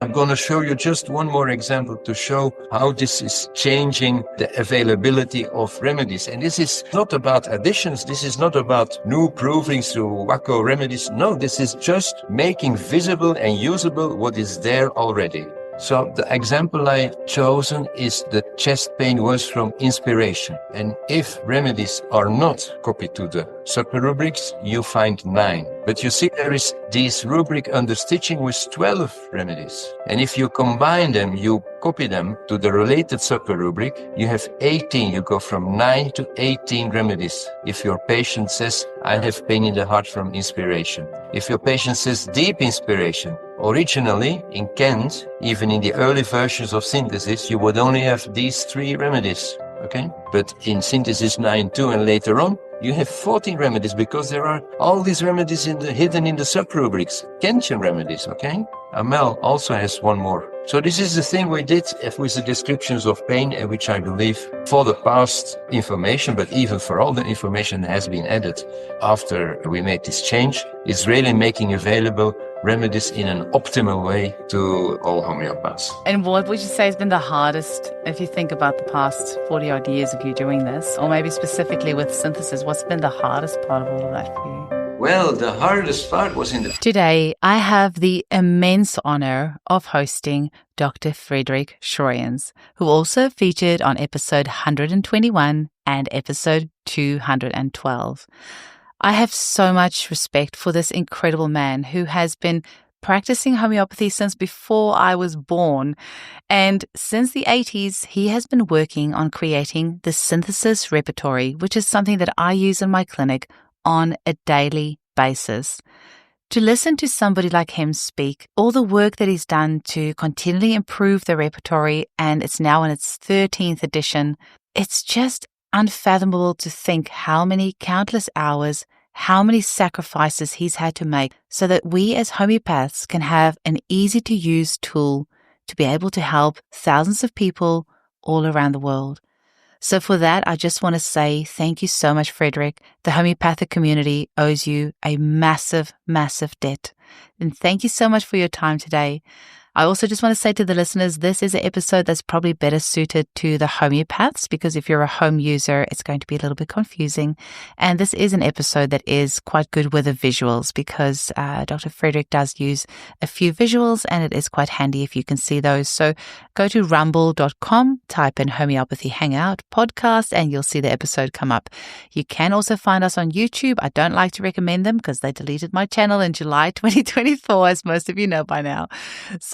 I'm going to show you just one more example to show how this is changing the availability of remedies. And this is not about additions. This is not about new provings through wacko remedies. No, this is just making visible and usable what is there already. So the example I chosen is the chest pain was from inspiration. And if remedies are not copied to the sub-rubrics, you find 9. But you see there is this rubric under stitching with 12 remedies. And if you combine them, you copy them to the related sub-rubric, you have 18. You go from 9 to 18 remedies. If your patient says, I have pain in the heart from inspiration. If your patient says deep inspiration, originally, in Kent, even in the early versions of synthesis, you would only have these 3 remedies, okay? But in synthesis 9.2 and later on, you have 14 remedies because there are all these remedies hidden in the sub-rubrics, Kentian remedies, okay? Amel also has one more. So this is the thing we did with the descriptions of pain, which I believe for the past information, but even for all the information that has been added after we made this change, is really making available remedies in an optimal way to all homeopaths. And what would you say has been the hardest, if you think about the past 40 odd years of you doing this, or maybe specifically with synthesis, what's been the hardest part of all of that for you? Well, the hardest part was in the... Today, I have the immense honor of hosting Dr. Frederik Schroyens, who also featured on episode 121 and episode 212. I have so much respect for this incredible man who has been practicing homeopathy since before I was born. And since the 80s, he has been working on creating the synthesis repertory, which is something that I use in my clinic on a daily basis. To listen to somebody like him speak, all the work that he's done to continually improve the repertory, and it's now in its 13th edition, it's just unfathomable to think how many countless hours, how many sacrifices he's had to make so that we as homeopaths can have an easy-to-use tool to be able to help thousands of people all around the world. So for that, I just want to say thank you so much, Frederik. The homeopathic community owes you a massive, massive debt. And thank you so much for your time today. I also just want to say to the listeners, this is an episode that's probably better suited to the homeopaths, because if you're a home user, it's going to be a little bit confusing. And this is an episode that is quite good with the visuals, because Dr. Frederik does use a few visuals, and it is quite handy if you can see those. So go to rumble.com, type in Homeopathy Hangout podcast, and you'll see the episode come up. You can also find us on YouTube. I don't like to recommend them because they deleted my channel in July 2024, as most of you know by now.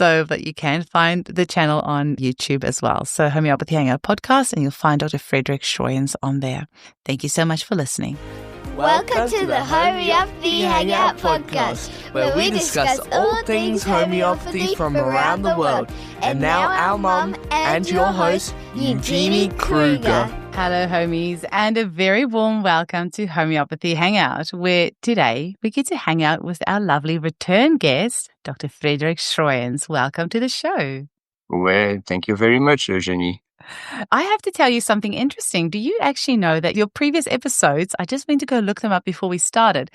But you can find the channel on YouTube as well. So Homeopathy Hangout podcast, and you'll find Dr. Frederik Schroyens on there. Thank you so much for listening. Welcome to the Homeopathy Hangout podcast, where we discuss all things homeopathy from around the world. And now our mum and your host, Eugenie Kruger. Hello, homies, and a very warm welcome to Homeopathy Hangout, where today we get to hang out with our lovely return guest, Dr. Frederik Schroyens. Welcome to the show. Well, thank you very much, Eugenie. I have to tell you something interesting. Do you actually know that your previous episodes, I just went to go look them up before we started,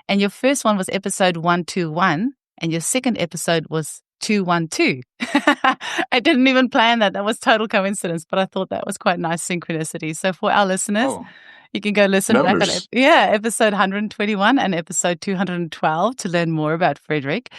and your first one was episode 121, and your second episode was 212. I didn't even plan that. That was total coincidence, but I thought that was quite nice synchronicity. So for our listeners, you can go listen back on episode 121 and episode 212 to learn more about Frederik.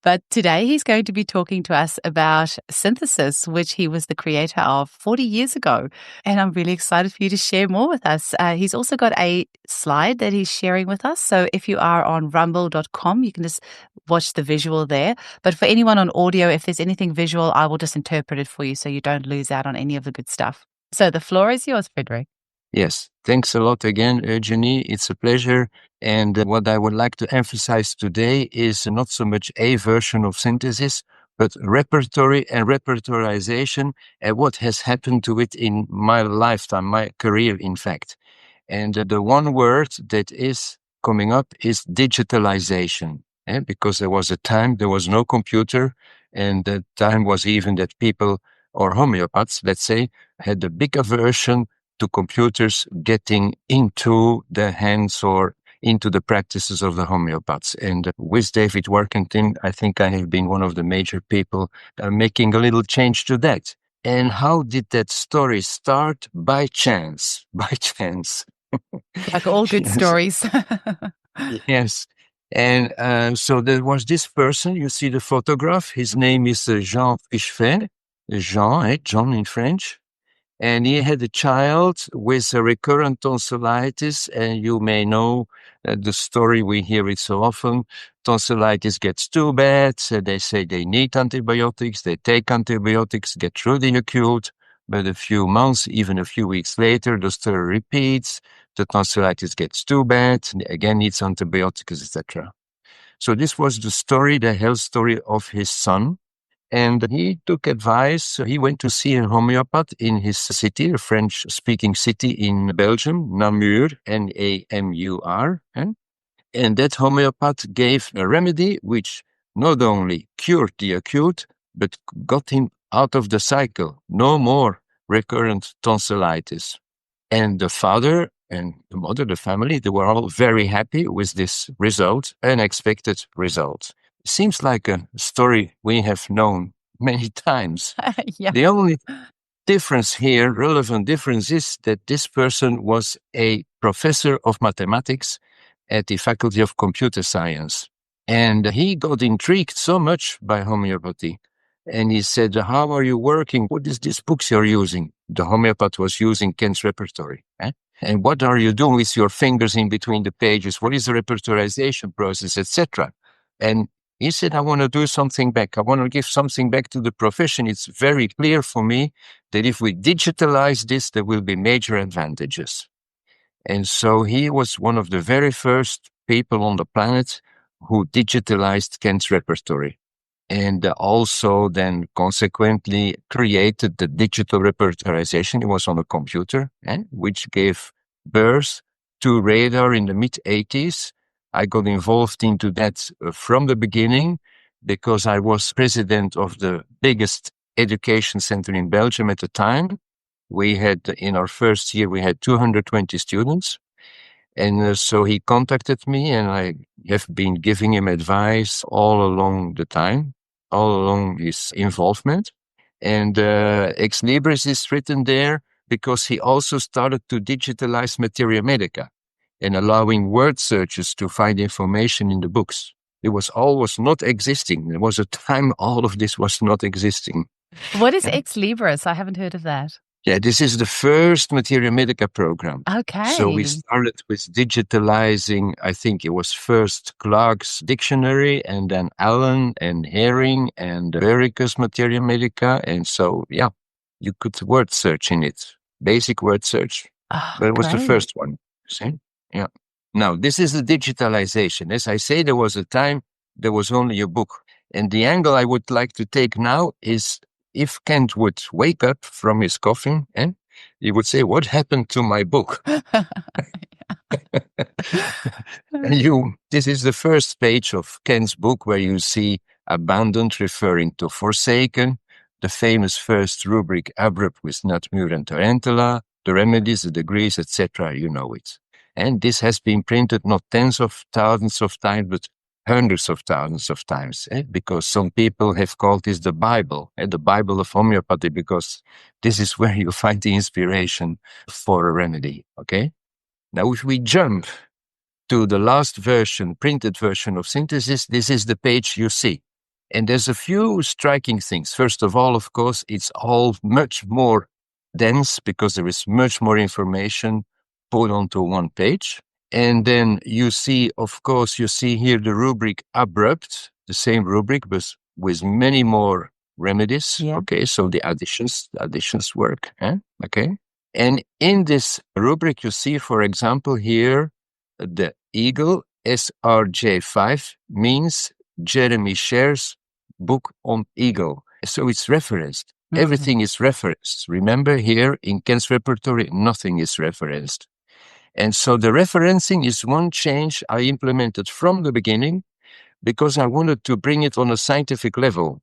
But today he's going to be talking to us about synthesis, which he was the creator of 40 years ago. And I'm really excited for you to share more with us. He's also got a slide that he's sharing with us. So if you are on rumble.com, you can just watch the visual there. But for anyone on audio, if there's anything visual, I will just interpret it for you so you don't lose out on any of the good stuff. So the floor is yours, Frederik. Yes, thanks a lot again, Eugenie. It's a pleasure. And what I would like to emphasize today is not so much a version of synthesis, but repertory and repertorization and what has happened to it in my lifetime, my career, in fact. And the one word that is coming up is digitalization, because there was a time there was no computer, and the time was even that people, or homeopaths, let's say, had a big aversion to computers getting into the hands or into the practices of the homeopaths. And with David Workington, I think I have been one of the major people making a little change to that. And how did that story start? By chance. By chance. Like all good Yes. stories. Yes. And so there was this person, you see the photograph. His name is Jean Fichefet. John in French. And he had a child with a recurrent tonsillitis. And you may know the story, we hear it so often. Tonsillitis gets too bad. So they say they need antibiotics. They take antibiotics, get really acute. But a few months, even a few weeks later, the story repeats. The tonsillitis gets too bad. Again, needs antibiotics, etc. So this was the story, the health story of his son. And he took advice. He went to see a homeopath in his city, a French-speaking city in Belgium, Namur, Namur. And that homeopath gave a remedy which not only cured the acute, but got him out of the cycle. No more recurrent tonsillitis. And the father and the mother, the family, they were all very happy with this result, unexpected result. Seems like a story we have known many times. Yeah. The only difference here, relevant difference, is that this person was a professor of mathematics at the Faculty of Computer Science. And he got intrigued so much by homeopathy. And he said, how are you working? What is these books you're using? The homeopath was using Kent's Repertory. And what are you doing with your fingers in between the pages? What is the repertorization process, etc.? And he said, I want to do something back. I want to give something back to the profession. It's very clear for me that if we digitalize this, there will be major advantages. And so he was one of the very first people on the planet who digitalized Kent's Repertory. And also then consequently created the digital repertorization. It was on a computer, which gave birth to radar in the mid-80s. I got involved into that from the beginning because I was president of the biggest education center in Belgium at the time. We had, in our first year, we had 220 students. And so he contacted me, and I have been giving him advice all along the time, all along his involvement. And Ex Libris is written there because he also started to digitalize Materia Medica and allowing word searches to find information in the books. It was always not existing. There was a time all of this was not existing. What is Ex Libris? I haven't heard of that. Yeah, this is the first Materia Medica program. Okay. So we started with digitalizing, I think it was first Clark's dictionary and then Allen and Herring and Vericus Materia Medica. And so, yeah, you could word search in it, basic word search. Oh, but it was great. the first one. See? Yeah. Now, this is the digitalization. As I say, there was a time there was only a book. And the angle I would like to take now is if Kent would wake up from his coffin and he would say, what happened to my book? This is the first page of Kent's book where you see abandoned referring to forsaken, the famous first rubric abrupt with Natmur and Tarantula, the remedies, the degrees, etc. You know it. And this has been printed not tens of thousands of times, but hundreds of thousands of times, because some people have called this the Bible of homeopathy, because this is where you find the inspiration for a remedy, okay? Now, if we jump to the last version, printed version of Synthesis, this is the page you see. And there's a few striking things. First of all, of course, it's all much more dense because there is much more information put onto one page. And then you see, of course, you see here the rubric abrupt, the same rubric, but with many more remedies. Yeah. Okay, so the additions work. Okay. And in this rubric, you see, for example, here, the eagle, SRJ5, means Jeremy Sher's book on eagle. So it's referenced. Mm-hmm. Everything is referenced. Remember, here in Kent's Repertory, nothing is referenced. And so the referencing is one change I implemented from the beginning because I wanted to bring it on a scientific level.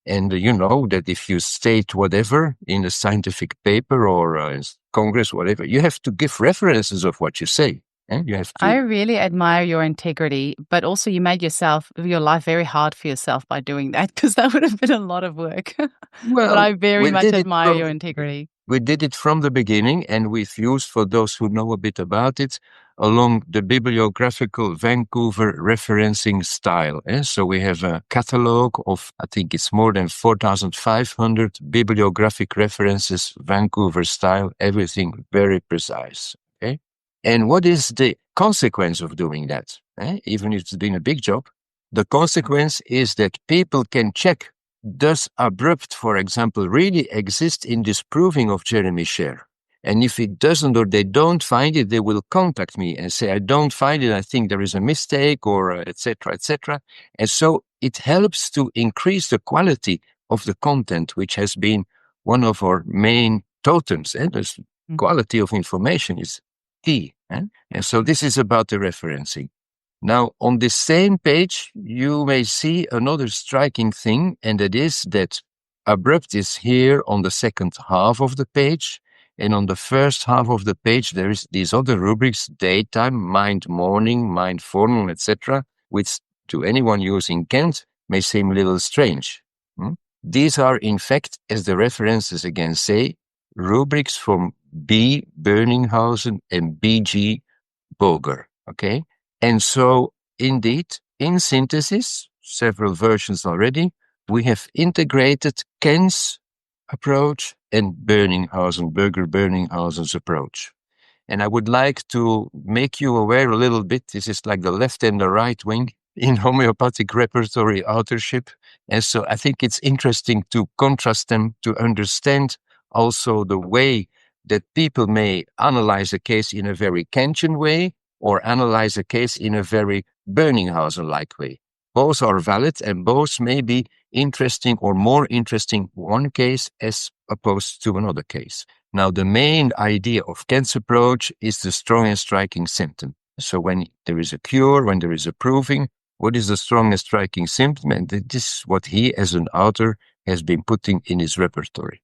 And you know that if you state whatever in a scientific paper or Congress, whatever, you have to give references of what you say. And you have I to. really admire your integrity, but also you made your life very hard for yourself by doing that, because that would have been a lot of work. But Well, I very we much did it admire from your integrity. we did it from the beginning, and we've used, for those who know a bit about it, along the bibliographical Vancouver referencing style. So we have a catalog of, I think it's more than 4,500 bibliographic references, Vancouver style, everything very precise. Okay. And what is the consequence of doing that? Even if it's been a big job, the consequence is that people can check, does abrupt, for example, really exist in disproving of Jeremy Sher? And if it doesn't, or they don't find it, they will contact me and say, I don't find it, I think there is a mistake, or etc., etc. And so it helps to increase the quality of the content, which has been one of our main totems. And the quality of information is key. And so this is about the referencing. Now, on the same page, you may see another striking thing, and that is that abrupt is here on the second half of the page, and on the first half of the page, there is these other rubrics, daytime, mind morning, mind forenoon, etc., which to anyone using Kent may seem a little strange. These are, in fact, as the references again say, rubrics from B. Böninghausen and B.G. Boger, okay? And so, indeed, in synthesis, several versions already, we have integrated Kent's approach and Böninghausen's approach. And I would like to make you aware a little bit, this is like the left and the right wing in homeopathic repertory authorship. And so I think it's interesting to contrast them, to understand also the way that people may analyze a case in a very Kantian way, or analyze a case in a very Böninghausen-like way. Both are valid, and both may be interesting, or more interesting one case as opposed to another case. Now, the main idea of Kent's approach is the strong and striking symptom. So when there is a cure, when there is a proving, what is the strong and striking symptom? And this is what he, as an author, has been putting in his repertory.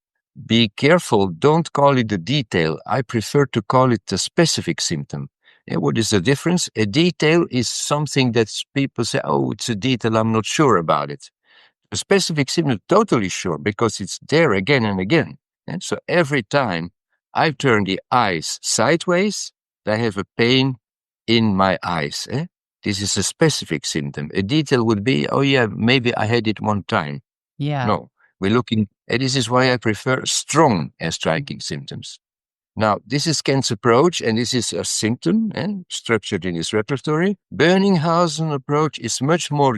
Be careful, don't call it a detail. I prefer to call it a specific symptom. And what is the difference? A detail is something that people say, oh, it's a detail, I'm not sure about it. A specific symptom, totally sure, because it's there again and again. And so every time I turn the eyes sideways, I have a pain in my eyes. This is a specific symptom. A detail would be, oh yeah, maybe I had it one time. Yeah. No, we're looking, and this is why I prefer strong and striking symptoms. Now, this is Kent's approach, and this is a symptom structured in his repertory. Böninghausen approach is much more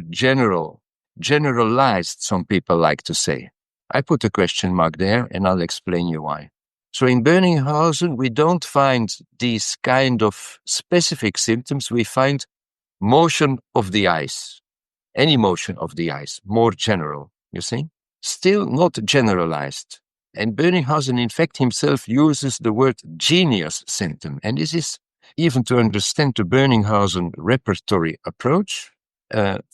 generalized, some people like to say. I put a question mark there, and I'll explain you why. So in Böninghausen, we don't find these kind of specific symptoms. We find motion of the eyes, any motion of the eyes, more general, you see? Still not generalized. And Böninghausen, in fact, himself uses the word genius symptom. And this is, even to understand the Böninghausen repertory approach,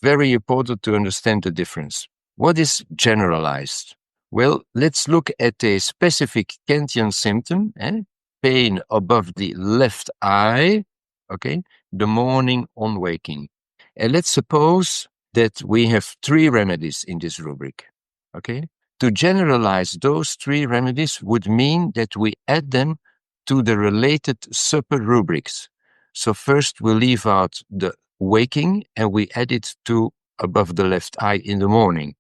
very important to understand the difference. What is generalized? Well, let's look at a specific Kantian symptom, pain above the left eye, okay, the morning on waking. And let's suppose that we have 3 remedies in this rubric, okay? To generalize those 3 remedies would mean that we add them to the related super-rubrics. So first we leave out the waking and we add it to above the left eye in the morning.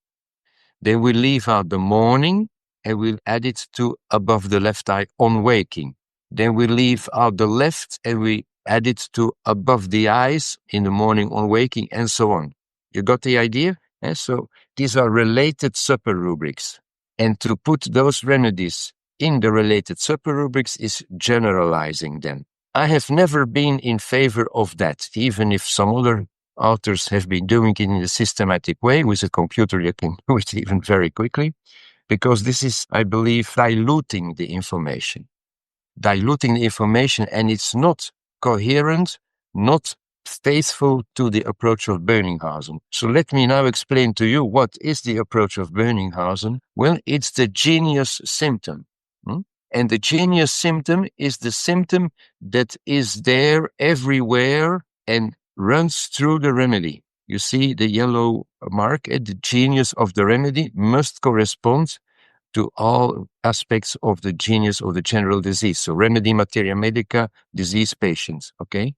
Then we leave out the morning and we'll add it to above the left eye on waking. Then we leave out the left and we add it to above the eyes in the morning on waking, and so on. You got the idea? So these are related super-rubrics. And to put those remedies in the related super-rubrics is generalizing them. I have never been in favor of that, even if some other authors have been doing it in a systematic way. With a computer, you can do it even very quickly, because this is, I believe, diluting the information. And it's not coherent, not faithful to the approach of Böninghausen. So let me now explain to you what is the approach of Böninghausen. Well, it's the genius symptom. And the genius symptom is the symptom that is there everywhere and runs through the remedy. You see the yellow mark, the genius of the remedy must correspond to all aspects of the genius of the general disease. So remedy materia medica, disease patients, okay?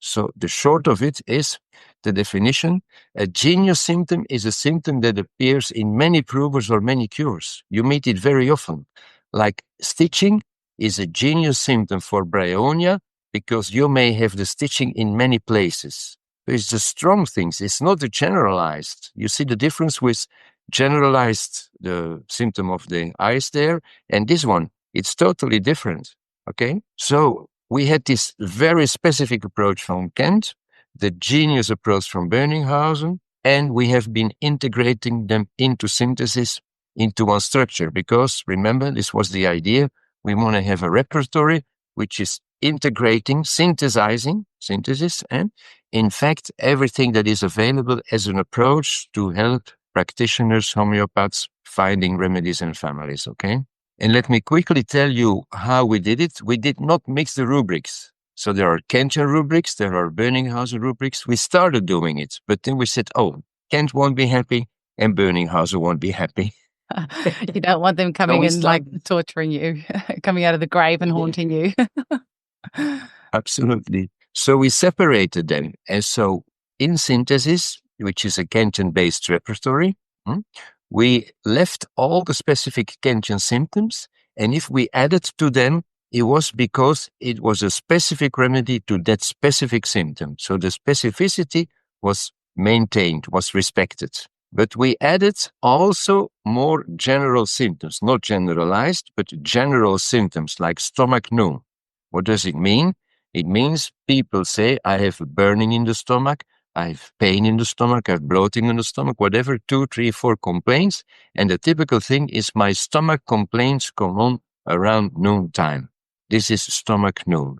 So the short of it is the definition. A genius symptom is a symptom that appears in many provers or many cures. You meet it very often. Like stitching is a genius symptom for bryonia because you may have the stitching in many places. It's the strong things. It's not the generalized. You see the difference with generalized, the symptom of the eyes there, and this one, it's totally different. Okay? So we had this very specific approach from Kent, the genius approach from Böninghausen, and we have been integrating them into synthesis, into one structure, because remember, this was the idea. We want to have a repertory which is integrating, synthesis, and in fact, everything that is available as an approach to help practitioners, homeopaths, finding remedies and families, okay? And let me quickly tell you how we did it. We did not mix the rubrics. So there are Kentian rubrics, there are Böninghausen rubrics. We started doing it, but then we said, oh, Kent won't be happy and Böninghausen won't be happy. You don't want them coming in like torturing you, coming out of the grave and haunting you. Absolutely. So we separated them. And so in synthesis, which is a Kentian-based repertory, we left all the specific Kentian symptoms, and if we added to them, it was because it was a specific remedy to that specific symptom. So the specificity was maintained, was respected. But we added also more general symptoms, not generalized, but general symptoms like stomach noon. What does it mean? It means people say, I have a burning in the stomach, I have pain in the stomach, I have bloating in the stomach, whatever, 2, 3, 4 complaints. And the typical thing is my stomach complaints come on around noontime. This is stomach noon,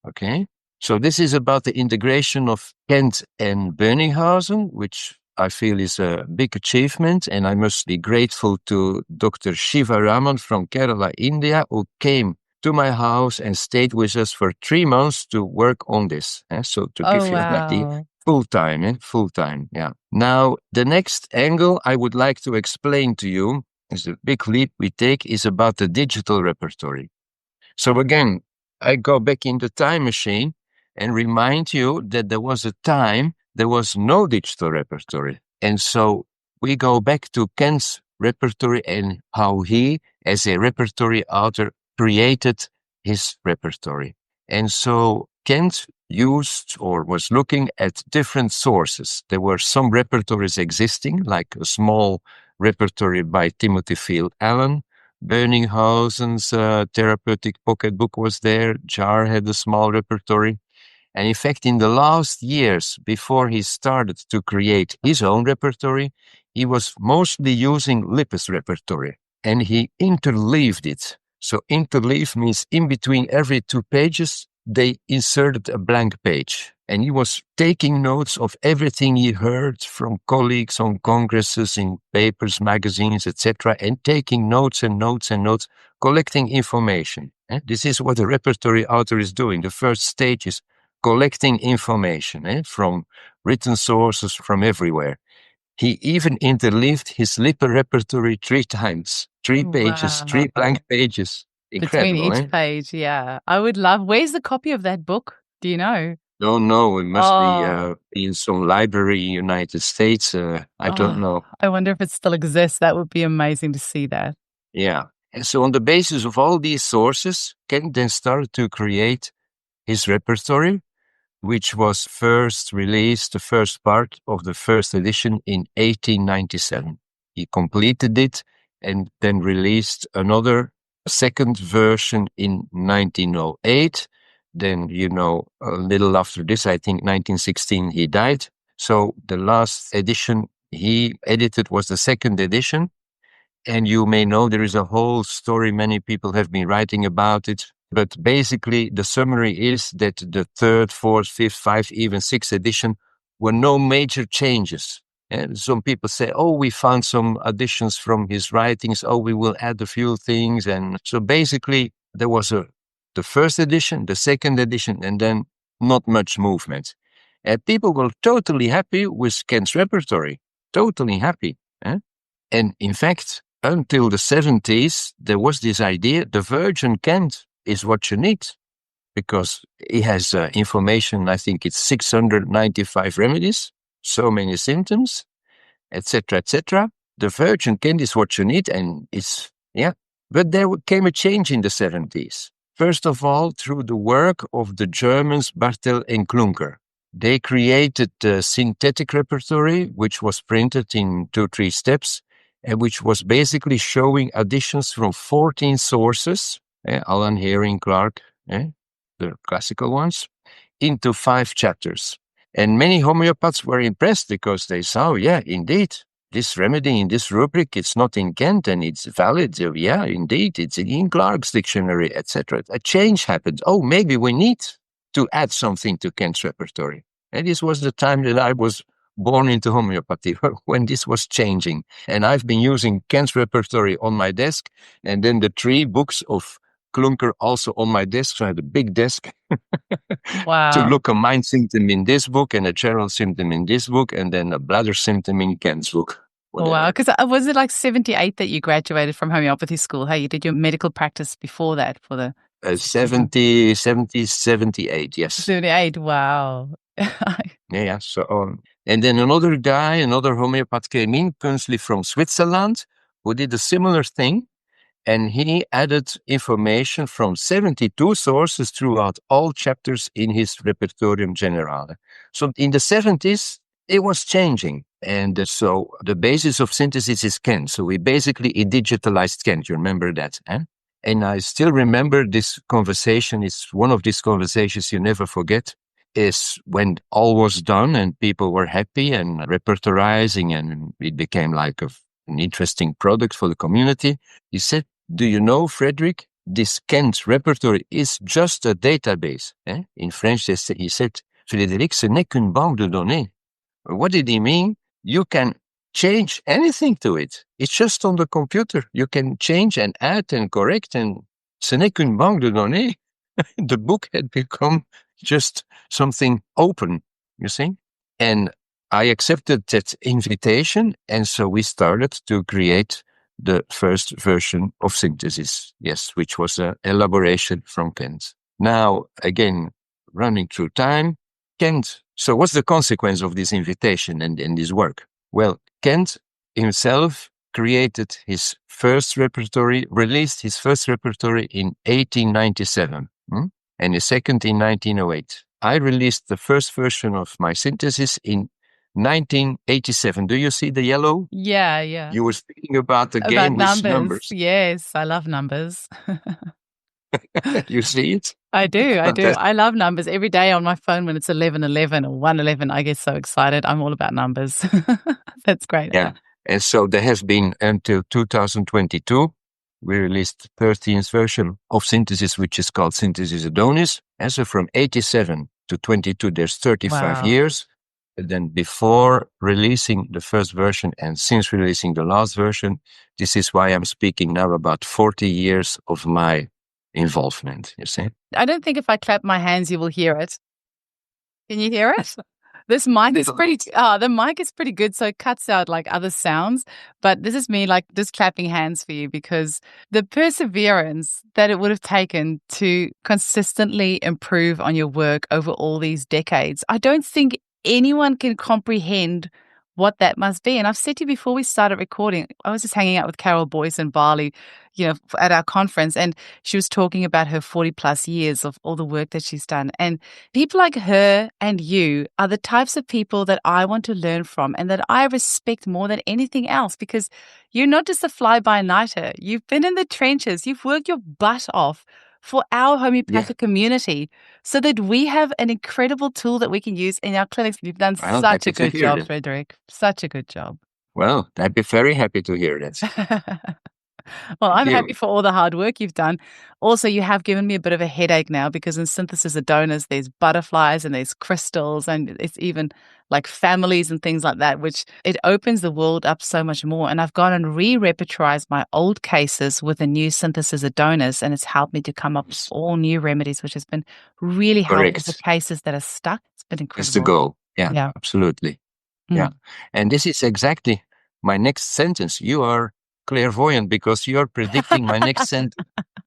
okay? So this is about the integration of Kent and Böninghausen, which I feel is a big achievement. And I must be grateful to Dr. Shiva Raman from Kerala, India, who came to my house and stayed with us for 3 months to work on this. So to give you an idea. Full time, yeah. Now, the next angle I would like to explain to you, is a big leap we take, is about the digital repertory. So again, I go back in the time machine and remind you that there was a time there was no digital repertory. And so we go back to Kent's repertory and how he, as a repertory author, created his repertory. And so Kent used or was looking at different sources. There were some repertories existing, like a small repertory by Timothy Field Allen. Böninghausen's therapeutic pocket book was there. Jar had a small repertory. And in fact, in the last years, before he started to create his own repertory, he was mostly using Lippes' repertory. And he interleaved it. So interleave means in between every 2 pages, they inserted a blank page. And he was taking notes of everything he heard from colleagues on congresses, in papers, magazines, etc., and taking notes and notes and notes, collecting information. This is what a repertory author is doing. The first stage is collecting information from written sources from everywhere. He even interleaved his Lippe repertory 3 times. 3 pages, 3 blank pages. Incredible, between each page, yeah. I would love. Where's the copy of that book? Do you know? Don't know. It must be in some library in the United States. I don't know. I wonder if it still exists. That would be amazing to see that. Yeah. And so on the basis of all these sources, Ken then started to create his repertory, which was first released, the first part of the first edition in 1897. He completed it and then released another second version in 1908. Then, a little after this, I think 1916, he died. So the last edition he edited was the second edition. And you may know there is a whole story. Many people have been writing about it. But basically, the summary is that the 3rd, 4th, 5th, 5th, even 6th edition were no major changes. And some people say, oh, we found some additions from his writings. Oh, we will add a few things. And so basically, there was the first edition, the second edition, and then not much movement. And people were totally happy with Kent's Repertory, totally happy. And in fact, until the 70s, there was this idea, the Virgin Kent is what you need, because it has information, I think it's 695 remedies, so many symptoms, etc., etc. The Virgin Kent is what you need, and it's, yeah. But there came a change in the 70s. First of all, through the work of the Germans Bartel and Klunker. They created the synthetic repertory, which was printed in 2-3 steps, and which was basically showing additions from 14 sources, Allan, Herring, Clark, the classical ones, into 5 chapters. And many homeopaths were impressed because they saw, yeah, indeed, this remedy in this rubric, it's not in Kent and it's valid. Yeah, indeed, it's in Clark's dictionary, etc. A change happened. Oh, maybe we need to add something to Kent's repertory. And this was the time that I was born into homeopathy, when this was changing. And I've been using Kent's Repertory on my desk, and then the 3 books of Klunker also on my desk. So I had a big desk Wow. to look a mind symptom in this book and a general symptom in this book, and then a bladder symptom in Kent's book. Whatever. Wow, because was it like 78 that you graduated from homeopathy school? Hey, you did your medical practice before that for the... 78, yes. 78, wow. Yeah, so and then another guy, another homeopath came in, Kunzli from Switzerland, who did a similar thing, and he added information from 72 sources throughout all chapters in his Repertorium Generale. So in the 70s, it was changing, and so the basis of synthesis is Kent. So we basically digitalized Kent. You remember that, eh? And I still remember this conversation. It's one of these conversations you never forget. Is when all was done and people were happy and repertorizing, and it became like an interesting product for the community. He said, do you know, Frederik, this Kent repertory is just a database. In French, he said, Frederik, ce n'est qu'une banque de données. What did he mean? You can change anything to it. It's just on the computer. You can change and add and correct, and ce n'est qu'une banque de données. The book had become just something open, you see? And I accepted that invitation, and so we started to create the first version of synthesis, yes, which was an elaboration from Kent. Now, again, running through time, Kent. So what's the consequence of this invitation and this work? Well, Kent himself created his first repertory, released his first repertory in 1897. And the second in 1908. I released the first version of my synthesis in 1987. Do you see the yellow? Yeah, yeah. You were speaking about the game with numbers. Yes, I love numbers. You see it? I do. I love numbers. Every day on my phone when it's 11:11 or 1:11, I get so excited. I'm all about numbers. That's great. Yeah. And so there has been until 2022. We released the 13th version of synthesis, which is called Synthesis Adonis. And so from 87 to 22, there's 35 years. And then before releasing the first version and since releasing the last version, this is why I'm speaking now about 40 years of my involvement, you see. I don't think if I clap my hands, you will hear it. Can you hear it? This mic is the mic is pretty good, so it cuts out like other sounds. But this is me like just clapping hands for you, because the perseverance that it would have taken to consistently improve on your work over all these decades, I don't think anyone can comprehend what that must be. And I've said to you before we started recording, I was just hanging out with Carol Boyce in Bali, at our conference, and she was talking about her 40 plus years of all the work that she's done. And people like her and you are the types of people that I want to learn from and that I respect more than anything else, because you're not just a fly-by-nighter. You've been in the trenches. You've worked your butt off for our homeopathic community so that we have an incredible tool that we can use in our clinics. You've done such a good job, Frederik. Such a good job. Well, I'd be very happy to hear that. Well, I'm happy for all the hard work you've done. Also, you have given me a bit of a headache now, because in Synthesis Adonis, there's butterflies and there's crystals, and it's even like families and things like that, which it opens the world up so much more. And I've gone and re-repertorized my old cases with a new synthesis Adonis, and it's helped me to come up with all new remedies, which has been really helpful for Correct. cases that are stuck. It's been It's the incredible. goal. Yeah, Yeah. absolutely. Mm. Yeah. And this is exactly my next sentence. You are clairvoyant because you are predicting my next sentence.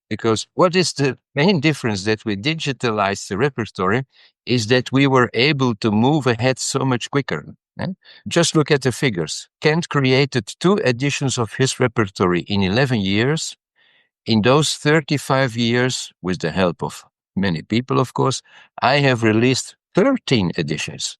Because what is the main difference that we digitalized the repertory is that we were able to move ahead so much quicker. Just look at the figures. Kent created 2 editions of his repertory in 11 years. In those 35 years, with the help of many people, of course, I have released 13 editions.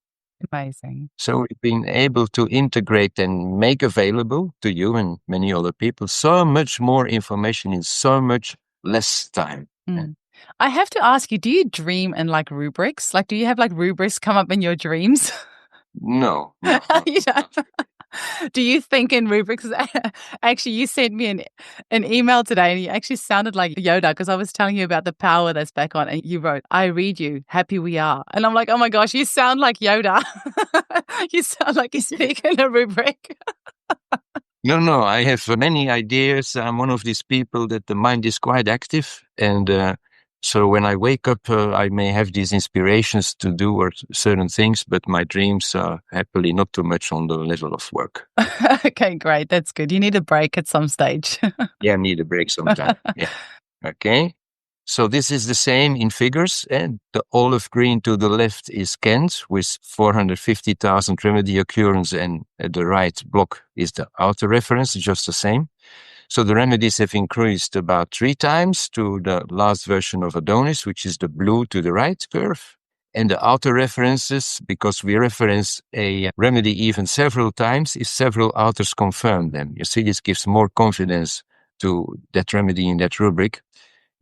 Amazing. So we've been able to integrate and make available to you and many other people so much more information in so much less time. Mm. I have to ask you, do you dream in like rubrics? Like, do you have like rubrics come up in your dreams? No. You don't? Do you think in rubrics? Actually, you sent me an email today and you actually sounded like Yoda because I was telling you about the power that's back on and you wrote, I read you, happy we are. And I'm like, oh my gosh, you sound like Yoda. You sound like you speak in a rubric. No, I have many ideas. I'm one of these people that the mind is quite active. And so when I wake up, I may have these inspirations to do certain things, but my dreams are happily not too much on the level of work. Okay, great. That's good. You need a break at some stage. Yeah, I need a break sometime. Yeah. Okay. So this is the same in figures. And the olive green to the left is Kent with 450,000 remedy occurrence, and the right block is the outer reference, just the same. So the remedies have increased about 3 times to the last version of Adonis, which is the blue to the right curve. And the outer references, because we reference a remedy even several times, if several authors confirm them. You see, this gives more confidence to that remedy in that rubric.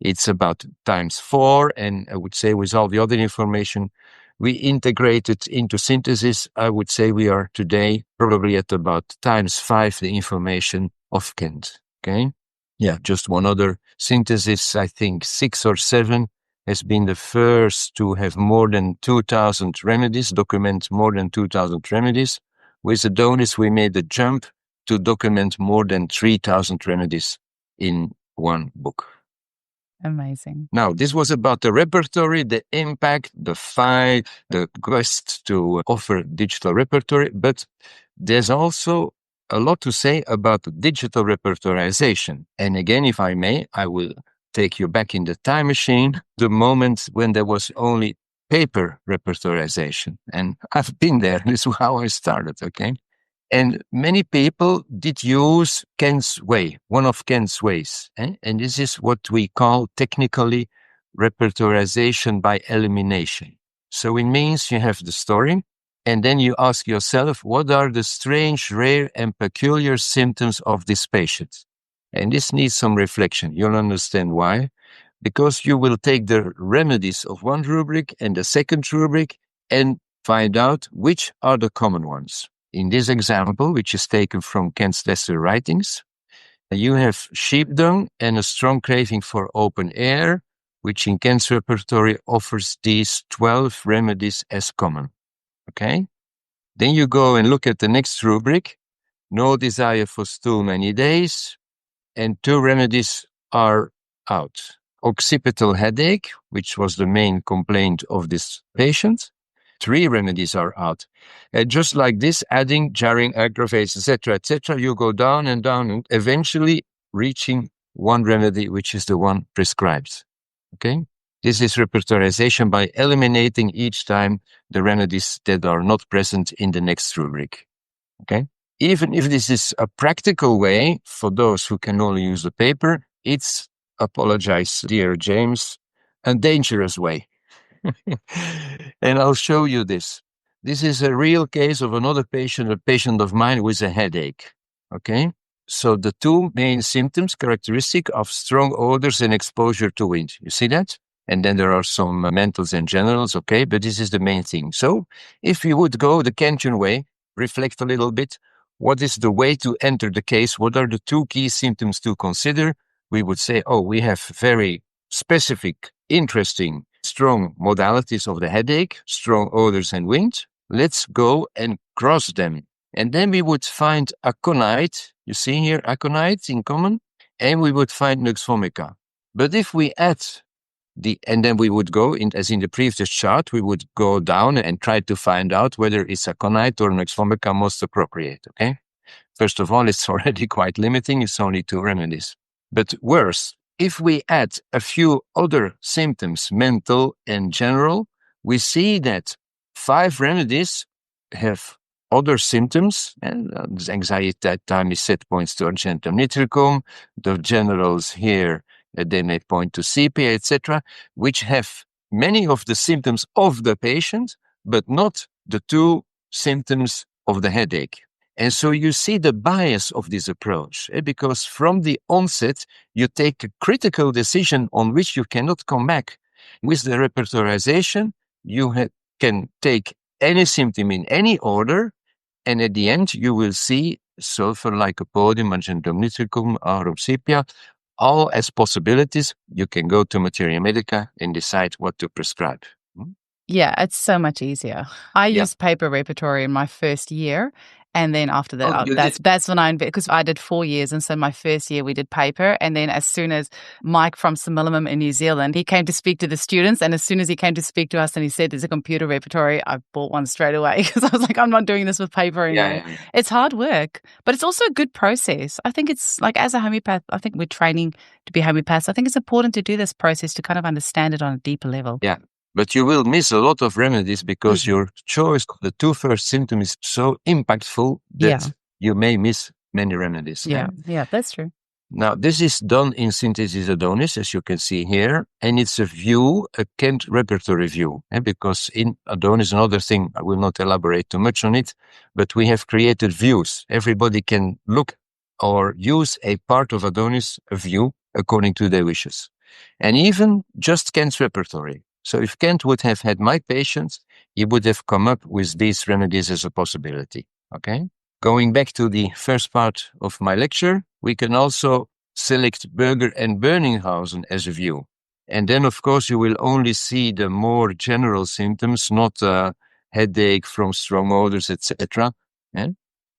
It's about times 4, and I would say with all the other information we integrated into synthesis, I would say we are today probably at about times 5 the information of Kent. Okay? Yeah, just one other synthesis, I think 6 or 7, has been the first to have more than 2,000 remedies, document more than 2,000 remedies. With Adonis, we made the jump to document more than 3,000 remedies in one book. Amazing. Now, this was about the repertory, the impact, the fight, the quest to offer digital repertory, but there's also a lot to say about digital repertorization. And again, if I may, I will take you back in the time machine, the moment when there was only paper repertorization. And I've been there. This is how I started, okay? And many people did use Kent's way, one of Kent's ways. And this is what we call technically repertorization by elimination. So it means you have the story, and then you ask yourself, what are the strange, rare, and peculiar symptoms of this patient? And this needs some reflection. You'll understand why. Because you will take the remedies of one rubric and the second rubric and find out which are the common ones. In this example, which is taken from Kent's lesser writings, you have sheep dung and a strong craving for open air, which in Kent's repertory offers these 12 remedies as common. Okay? Then you go and look at the next rubric, no desire for stool many days, and 2 remedies are out. Occipital headache, which was the main complaint of this patient. 3 remedies are out. Just like this, adding, jarring, aggravates, etc., you go down and down, and eventually reaching one remedy, which is the one prescribed. Okay? This is repertorization by eliminating each time the remedies that are not present in the next rubric. Okay? Even if this is a practical way for those who can only use the paper, it's, apologize, dear James, a dangerous way. And I'll show you this. This is a real case of another patient, a patient of mine with a headache. Okay? So the 2 main symptoms, characteristic of strong odors and exposure to wind. You see that? And then there are some mentals and generals, okay? But this is the main thing. So if we would go the Kentian way, reflect a little bit, what is the way to enter the case? What are the 2 key symptoms to consider? We would say, oh, we have very specific, interesting, strong modalities of the headache, strong odors and wind. let's go and cross them. And then we would find aconite, you see here, aconite in common, and we would find nux vomica. But if we add and then we would go, as in the previous chart, we would go down and try to find out whether it's aconite or nux vomica most appropriate, okay? First of all, it's already quite limiting. It's only 2 remedies. But worse, if we add a few other symptoms, mental and general, we see that 5 remedies have other symptoms, and anxiety at time is set points to argentum nitricum, the generals here, they may point to sepia, etc., which have many of the symptoms of the patient, but not the 2 symptoms of the headache. And so you see the bias of this approach, because from the onset, you take a critical decision on which you cannot come back. With the repertorization, you can take any symptom in any order, and at the end, you will see sulfur lycopodium, argentum nitricum, aurum sepia, all as possibilities. You can go to Materia Medica and decide what to prescribe. Yeah, it's so much easier. I used paper repertory in my first year. And then after that, that's when because I did 4 years. And so my first year we did paper. And then as soon as Mike from Similimum in New Zealand, he came to speak to the students. And as soon as he came to speak to us and he said there's a computer repertory, I bought one straight away because I was like, I'm not doing this with paper anymore. Yeah. It's hard work, but it's also a good process. I think it's like, as a homeopath, I think we're training to be homeopaths. I think it's important to do this process to kind of understand it on a deeper level. Yeah. But you will miss a lot of remedies because your choice of the 2 first symptoms is so impactful that you may miss many remedies. Yeah, that's true. Now, this is done in Synthesis Adonis, as you can see here, and it's a view, a Kent repertory view, because in Adonis, another thing, I will not elaborate too much on it, but we have created views. Everybody can look or use a part of Adonis, a view, according to their wishes. And even just Kent's repertory. So if Kent would have had my patients, he would have come up with these remedies as a possibility, okay? Going back to the first part of my lecture, we can also select Berger and Böninghausen as a view. And then, of course, you will only see the more general symptoms, not headache from strong odors, etc.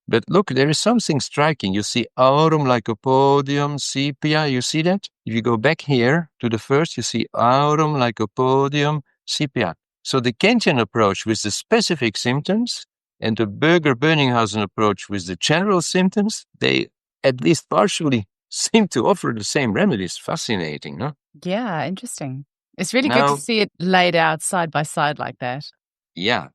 But look, there is something striking. You see aurum lycopodium, sepia. You see that? If you go back here to the first, you see aurum lycopodium, sepia. So the Kentian approach with the specific symptoms and the Berger-Böninghausen approach with the general symptoms, they at least partially seem to offer the same remedies. Fascinating, no? Yeah, interesting. It's really good to see it laid out side by side like that. Yeah.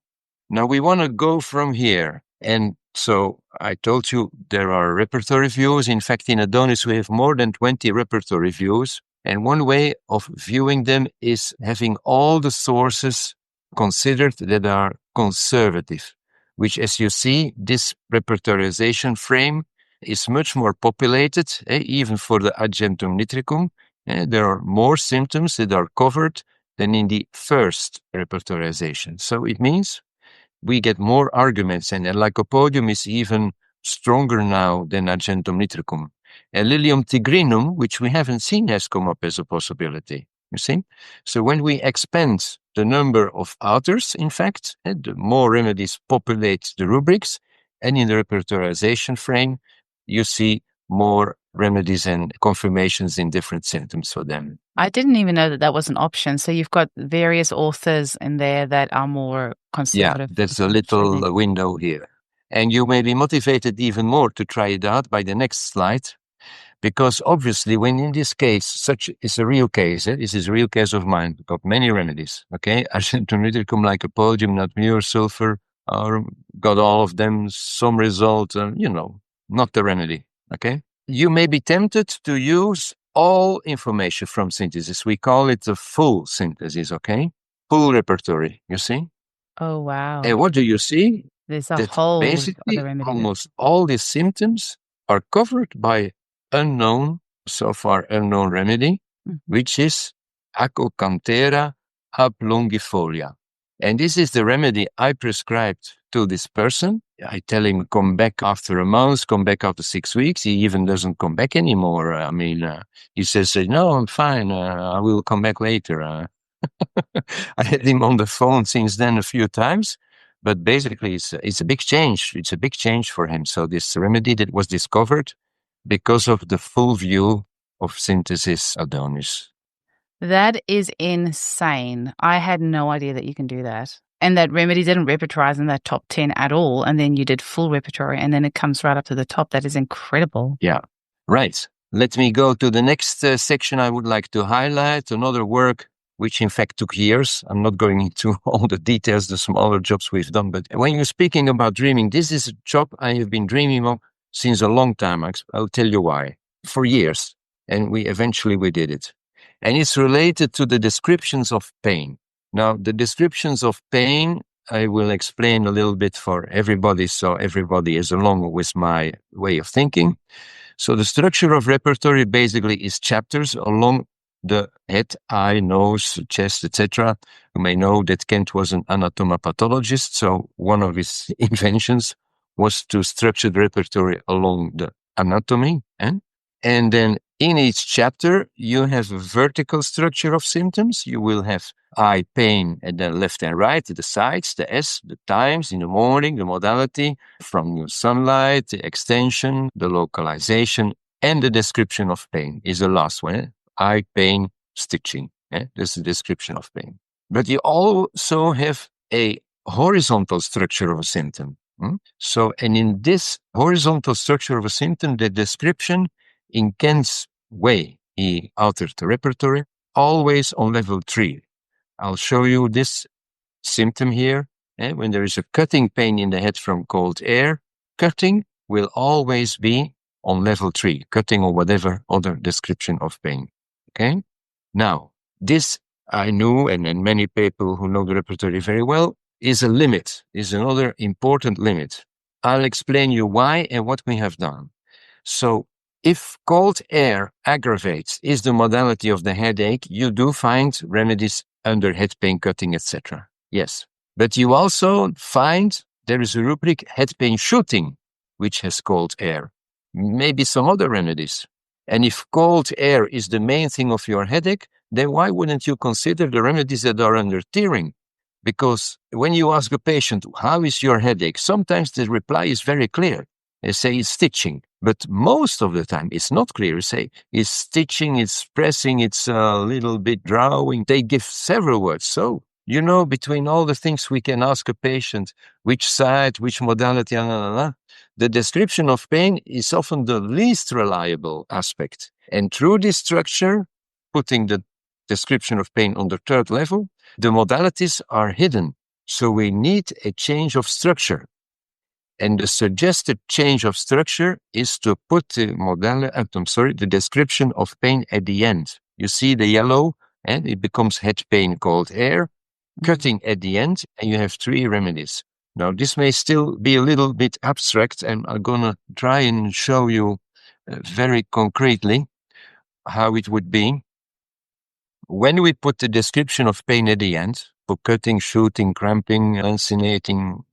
Now we want to go from here. And so I told you there are repertory views. In fact, in Adonis, we have more than 20 repertory views. And one way of viewing them is having all the sources considered that are conservative, which, as you see, this repertorization frame is much more populated, even for the argentum nitricum. There are more symptoms that are covered than in the first repertorization. So it means we get more arguments, and lycopodium is even stronger now than argentum nitricum. And Lilium tigrinum, which we haven't seen, has come up as a possibility. You see? So when we expand the number of authors, in fact, the more remedies populate the rubrics, and in the repertorization frame, you see more remedies and confirmations in different symptoms for them. I didn't even know that that was an option. So you've got various authors in there that are more conservative. Yeah, there's a little window here. And you may be motivated even more to try it out by the next slide, because obviously when in this case, such is a real case, this is a real case of mine, we've got many remedies, okay? Argentum nitricum, lycopodium, not pure sulfur, got all of them, some result, not the remedy, okay? You may be tempted to use all information from synthesis. We call it the full synthesis, okay? Full repertory, you see? Oh, wow. And what do you see? There's a whole basically almost all these symptoms are covered by so far unknown remedy, which is Acocanthera oblongifolia. And this is the remedy I prescribed to this person. I tell him, come back after a month, come back after 6 weeks. He even doesn't come back anymore. He says, no, I'm fine. I will come back later. I had him on the phone since then a few times, But basically, it's a big change. It's a big change for him. So this remedy that was discovered because of the full view of synthesis Adonis. That is insane. I had no idea that you can do that. And that Remedies didn't repertorize in that top 10 at all. And then you did full repertory and then it comes right up to the top. That is incredible. Yeah, right. Let me go to the next section I would like to highlight. Another work which in fact took years. I'm not going into all the details, the smaller jobs we've done. But when you're speaking about dreaming, this is a job I have been dreaming of since a long time. I'll tell you why. For years. And we eventually did it. And it's related to the descriptions of pain. Now, the descriptions of pain, I will explain a little bit for everybody, so everybody is along with my way of thinking. So the structure of repertory basically is chapters along the head, eye, nose, chest, etc. You may know that Kent was an anatomopathologist, so one of his inventions was to structure the repertory along the anatomy. And then in each chapter, you have a vertical structure of symptoms. You will have eye pain at the left and right, the sides, the S, the times in the morning, the modality from the sunlight, the extension, the localization, and the description of pain is the last one. Eye pain, stitching. That's the description of pain. But you also have a horizontal structure of a symptom. So, and in this horizontal structure of a symptom, the description in Kent's way, he altered the repertory, always on level 3. I'll show you this symptom here. When there is a cutting pain in the head from cold air, cutting will always be on level 3, cutting or whatever other description of pain. Okay? Now, this I knew, and many people who know the repertory very well, is a limit, is another important limit. I'll explain you why and what we have done. So, if cold air aggravates is the modality of the headache, you do find remedies under head pain, cutting, etc. Yes. But you also find there is a rubric head pain shooting, which has cold air. Maybe some other remedies. And if cold air is the main thing of your headache, then why wouldn't you consider the remedies that are under tearing? Because when you ask a patient, how is your headache? Sometimes the reply is very clear. They say it's stitching, but most of the time it's not clear. They say it's stitching, it's pressing, it's a little bit drawing. They give several words. So, between all the things we can ask a patient, which side, which modality, the description of pain is often the least reliable aspect. And through this structure, putting the description of pain on the third level, the modalities are hidden. So we need a change of structure. And the suggested change of structure is to put the description of pain at the end. You see the yellow, and it becomes head pain, cold air, cutting at the end, and you have 3 remedies. Now, this may still be a little bit abstract, and I'm going to try and show you very concretely how it would be. When we put the description of pain at the end, for cutting, shooting, cramping, lancinating,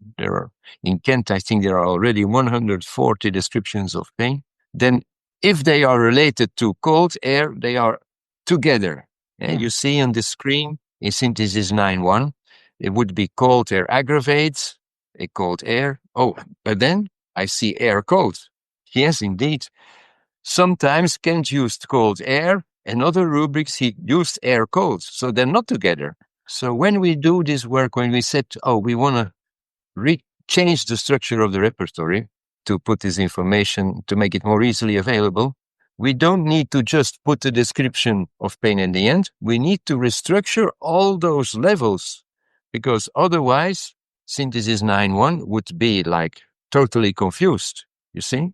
in Kent, I think there are already 140 descriptions of pain. Then if they are related to cold air, they are together. You see on the screen in synthesis 9.1, it would be cold air aggravates, a cold air. Oh, but then I see air cold. Yes, indeed. Sometimes Kent used cold air, and other rubrics he used air cold. So they're not together. So when we do this work, when we said, we want to change the structure of the repertory to put this information, to make it more easily available, we don't need to just put the description of pain in the end. We need to restructure all those levels, because otherwise synthesis 9.1 would be like totally confused, you see?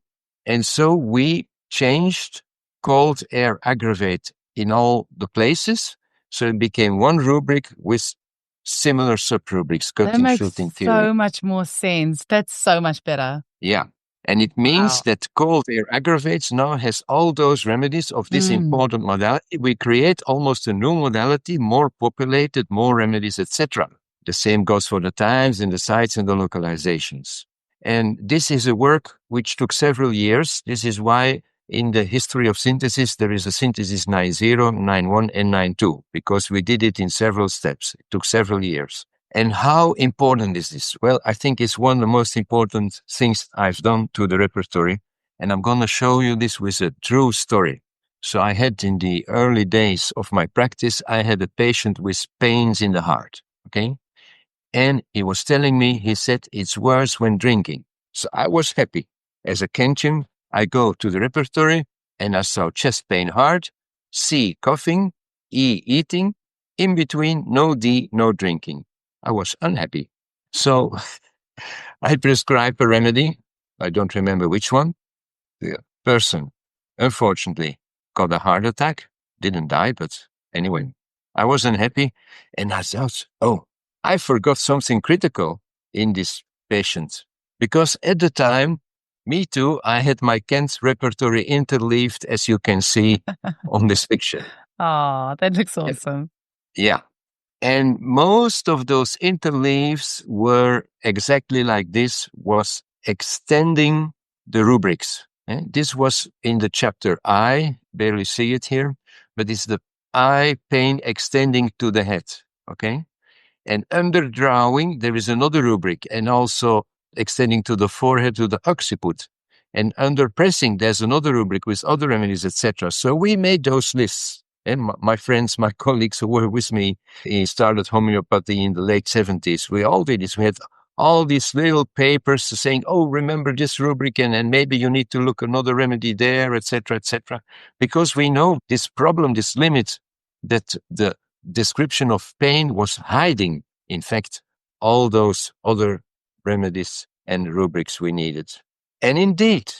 And so we changed cold air aggravate in all the places. So it became one rubric with similar sub-rubrics, cutting, shooting, tearing. That makes so much more sense. That's so much better. Yeah. And it means that cold air aggravates now has all those remedies of this important modality. We create almost a new modality, more populated, more remedies, etc. The same goes for the times and the sites and the localizations. And this is a work which took several years. This is why in the history of synthesis, there is a synthesis 9.0, 9.1, and 9.2, because we did it in several steps. It took several years. And how important is this? Well, I think it's one of the most important things I've done to the repertory. And I'm going to show you this with a true story. So I had in the early days of my practice, I had a patient with pains in the heart. Okay. And he was telling me, he said, it's worse when drinking. So I was happy. As a Kentian, I go to the repertory and I saw chest pain hard, C, coughing, E, eating, in between, no D, no drinking. I was unhappy. So I prescribed a remedy. I don't remember which one. The person, unfortunately, got a heart attack. Didn't die, but anyway, I was unhappy. And I thought, oh, I forgot something critical in this patient. Because at the time, me too, I had my Kent repertory interleaved, as you can see on this picture. Oh, that looks awesome. Yeah. And most of those interleaves were exactly like this, was extending the rubrics. This was in the chapter I, barely see it here, but it's the eye pain extending to the head, okay? And under drawing, there is another rubric, and also extending to the forehead, to the occiput. And under pressing, there's another rubric with other remedies, etc. So we made those lists. And my friends, my colleagues who were with me, he started homeopathy in the late 70s. We all did this. We had all these little papers saying, oh, remember this rubric, and maybe you need to look another remedy there, etc., etc. Because we know this problem, this limit, that the description of pain was hiding, in fact, all those other remedies and rubrics we needed. And indeed,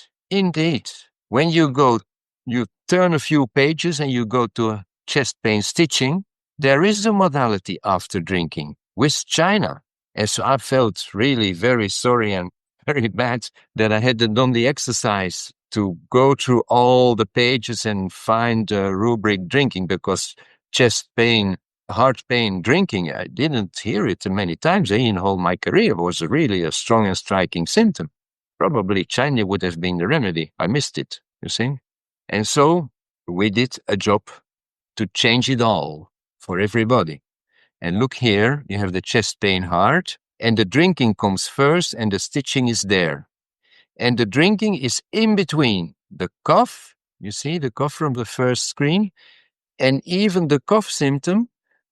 when you turn a few pages and you go to a chest pain stitching, there is a modality after drinking with China. And so I felt really very sorry and very bad that I hadn't done the exercise to go through all the pages and find a rubric drinking, because chest pain, heart pain, drinking, I didn't hear it many times in all my career. It was really a strong and striking symptom. Probably China would have been the remedy. I missed it, you see. And so we did a job to change it all for everybody. And look here, you have the chest pain heart, and the drinking comes first, and the stitching is there. And the drinking is in between the cough, you see the cough from the first screen, and even the cough symptom,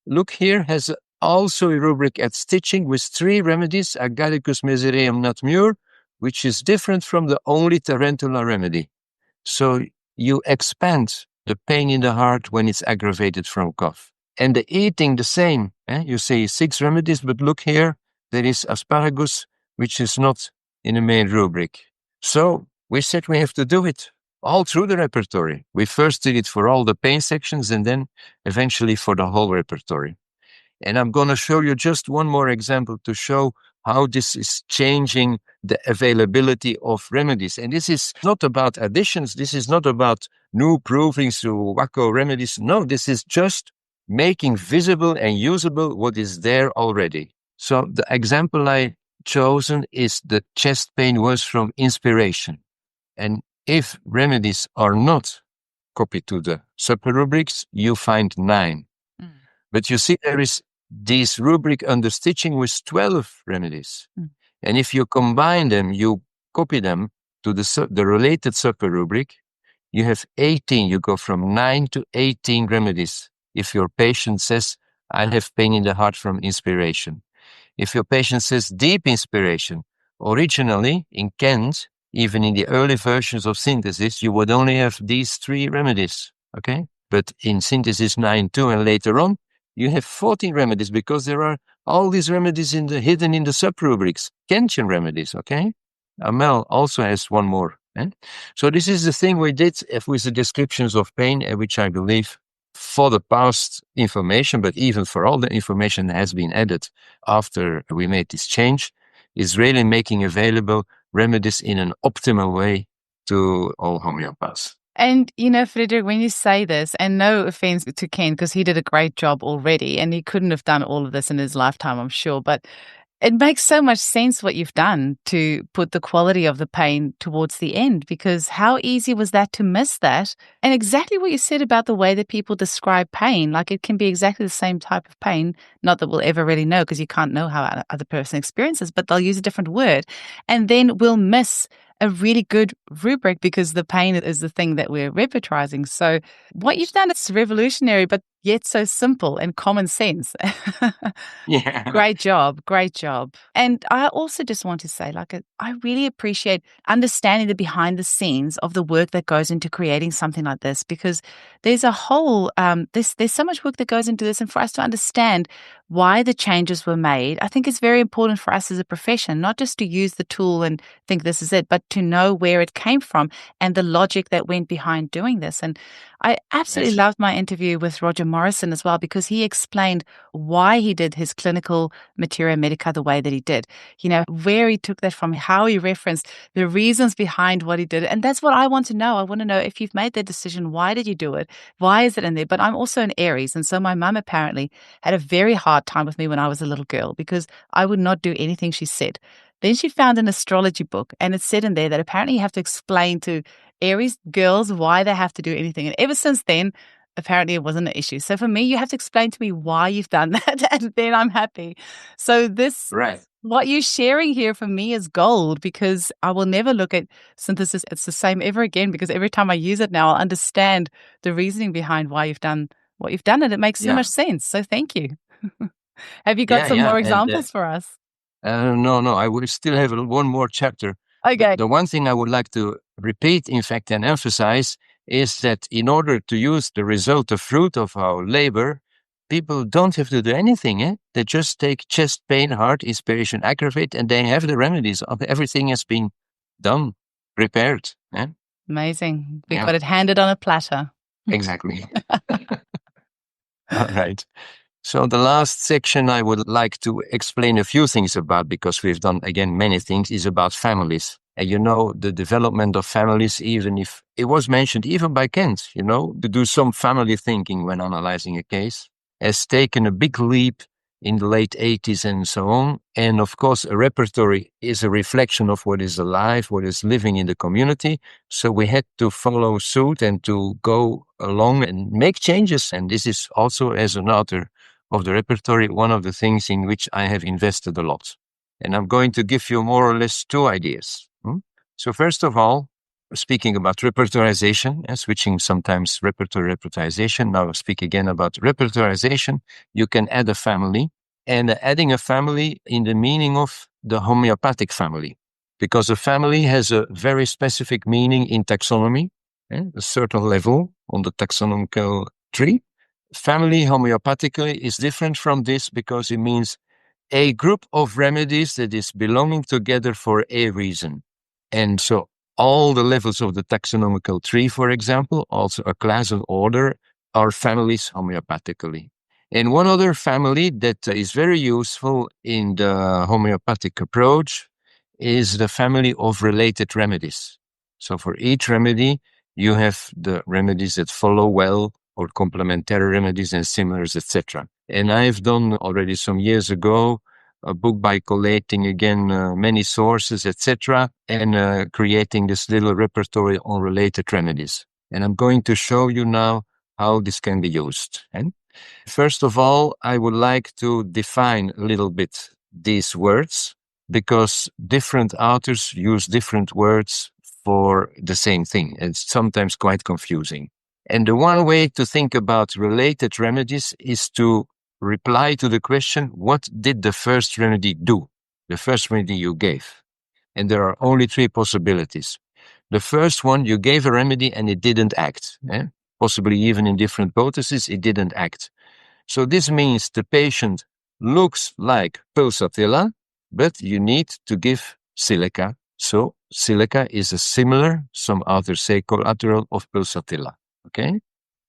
look here, has also a rubric at stitching with 3 remedies, Agaricus mesoreum nat mur, which is different from the only tarantula remedy. So you expand the pain in the heart when it's aggravated from cough. And the eating, the same. You say 6 remedies, but look here, there is asparagus, which is not in the main rubric. So we said we have to do it all through the repertory. We first did it for all the pain sections and then eventually for the whole repertory. And I'm going to show you just one more example to show how this is changing the availability of remedies. And this is not about additions. This is not about new provings through wacko remedies. No, this is just making visible and usable what is there already. So the example I chosen is the chest pain was from inspiration. And if remedies are not copied to the sub-rubrics, you find 9. But you see, there is this rubric under stitching with 12 remedies. And if you combine them, you copy them to the related sub-rubric, you have 18. You go from 9 to 18 remedies. If your patient says, I have pain in the heart from inspiration. If your patient says deep inspiration, originally in Kent, even in the early versions of synthesis, you would only have these 3 remedies, okay? But in synthesis 9.2 and later on, you have 14 remedies, because there are all these remedies hidden in the sub-rubrics, Kentian remedies, okay? Amel also has one more. So this is the thing we did with the descriptions of pain, which I believe for the past information, but even for all the information that has been added after we made this change, is really making available remedies in an optimal way to all homeopaths. And, Frederik, when you say this, and no offense to Ken, because he did a great job already, and he couldn't have done all of this in his lifetime, I'm sure, but It makes so much sense what you've done to put the quality of the pain towards the end, because how easy was that to miss that? And exactly what you said about the way that people describe pain, like it can be exactly the same type of pain, not that we'll ever really know because you can't know how other person experiences, but they'll use a different word. And then we'll miss a really good rubric because the pain is the thing that we're repertorizing. So what you've done is revolutionary, but yet so simple and common sense. Yeah. Great job. Great job. And I also just want to say, I really appreciate understanding the behind the scenes of the work that goes into creating something like this, because there's a whole, there's so much work that goes into this. And for us to understand why the changes were made, I think it's very important for us as a profession, not just to use the tool and think this is it, but to know where it came from and the logic that went behind doing this. And I absolutely Yes. loved my interview with Roger Morrison as well, because he explained why he did his clinical materia medica the way that he did, where he took that from, how he referenced the reasons behind what he did. And that's what I want to know. I want to know, if you've made that decision, why did you do it? Why is it in there? But I'm also an Aries. And so my mum apparently had a very hard time with me when I was a little girl because I would not do anything she said. Then she found an astrology book, and it said in there that apparently you have to explain to Aries girls why they have to do anything. And ever since then, apparently it wasn't an issue. So for me, you have to explain to me why you've done that, and then I'm happy. So Right. what you're sharing here for me is gold, because I will never look at synthesis it's the same ever again, because every time I use it now, I'll understand the reasoning behind why you've done what you've done, and it makes so Yeah. much sense. So thank you. Have you got Yeah. some Yeah. more And examples for us? no, I will still have one more chapter. Okay. The one thing I would like to repeat, in fact, and emphasize is that in order to use the result, the fruit of our labor, people don't have to do anything. They just take chest pain, heart, inspiration, aggravate, and they have the remedies. Everything has been done, prepared. Amazing. We Yeah, got it handed on a platter. exactly. All right. So the last section I would like to explain a few things about, because we've done, again, many things, is about families. And the development of families, even if it was mentioned even by Kent, to do some family thinking when analyzing a case, has taken a big leap in the late 80s and so on. And of course, a repertory is a reflection of what is alive, what is living in the community. So we had to follow suit and to go along and make changes. And this is also, as an author of the repertory, one of the things in which I have invested a lot. And I'm going to give you more or less two ideas. So first of all, speaking about repertorization and switching sometimes repertorization, now I'll speak again about repertorization. You can add a family, and adding a family in the meaning of the homeopathic family, because a family has a very specific meaning in taxonomy, a certain level on the taxonomical tree. Family homeopathically is different from this because it means a group of remedies that is belonging together for a reason. And so all the levels of the taxonomical tree, for example, also a class and order, are families homeopathically. And one other family that is very useful in the homeopathic approach is the family of related remedies. So for each remedy, you have the remedies that follow well, or complementary remedies and similars, etc. And I've done already some years ago a book by collating again many sources, etc., and creating this little repertory on related remedies. And I'm going to show you now how this can be used. And first of all, I would like to define a little bit these words, because different authors use different words for the same thing. It's sometimes quite confusing. And the one way to think about related remedies is to reply to the question, what did the first remedy do? The first remedy you gave. And there are only three possibilities. The first one, you gave a remedy and it didn't act. Possibly even in different potencies, it didn't act. So this means the patient looks like pulsatilla, but you need to give silica. So silica is a similar, some authors say, collateral of pulsatilla. Okay.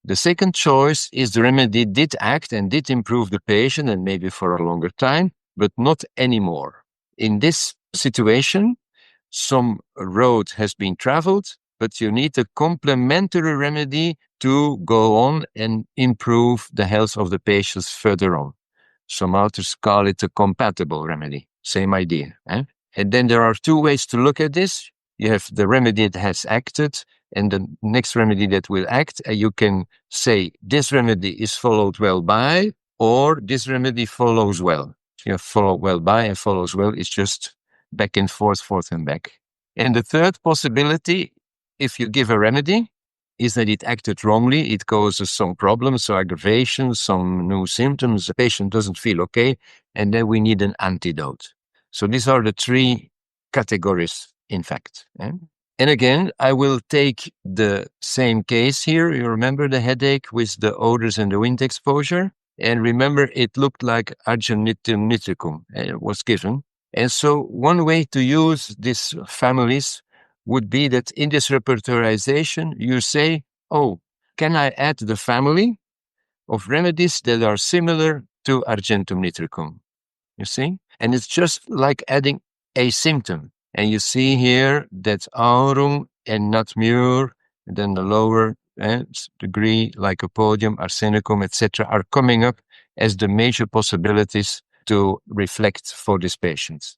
The second choice is the remedy did act and did improve the patient, and maybe for a longer time, but not anymore. In this situation, some road has been traveled, but you need a complementary remedy to go on and improve the health of the patients further on. Some authors call it a compatible remedy. Same idea. And then there are two ways to look at this. You have the remedy that has acted and the next remedy that will act. And you can say this remedy is followed well by, or this remedy follows well. You have follow well by and follows well. It's just back and forth and back. And the third possibility, if you give a remedy, is that it acted wrongly. It causes some problems, so aggravation, some new symptoms. The patient doesn't feel okay, and then we need an antidote. So these are the three categories, in fact. And again, I will take the same case here. You remember the headache with the odors and the wind exposure? And remember, it looked like Argenitum nitricum was given. And so one way to use these families would be that in this repertorization, you say, oh, can I add the family of remedies that are similar to Argentum nitricum? You see? And it's just like adding a symptom. And you see here that aurum and not mure, and then the lower degree, lycopodium, arsenicum, etc., are coming up as the major possibilities to reflect for these patients.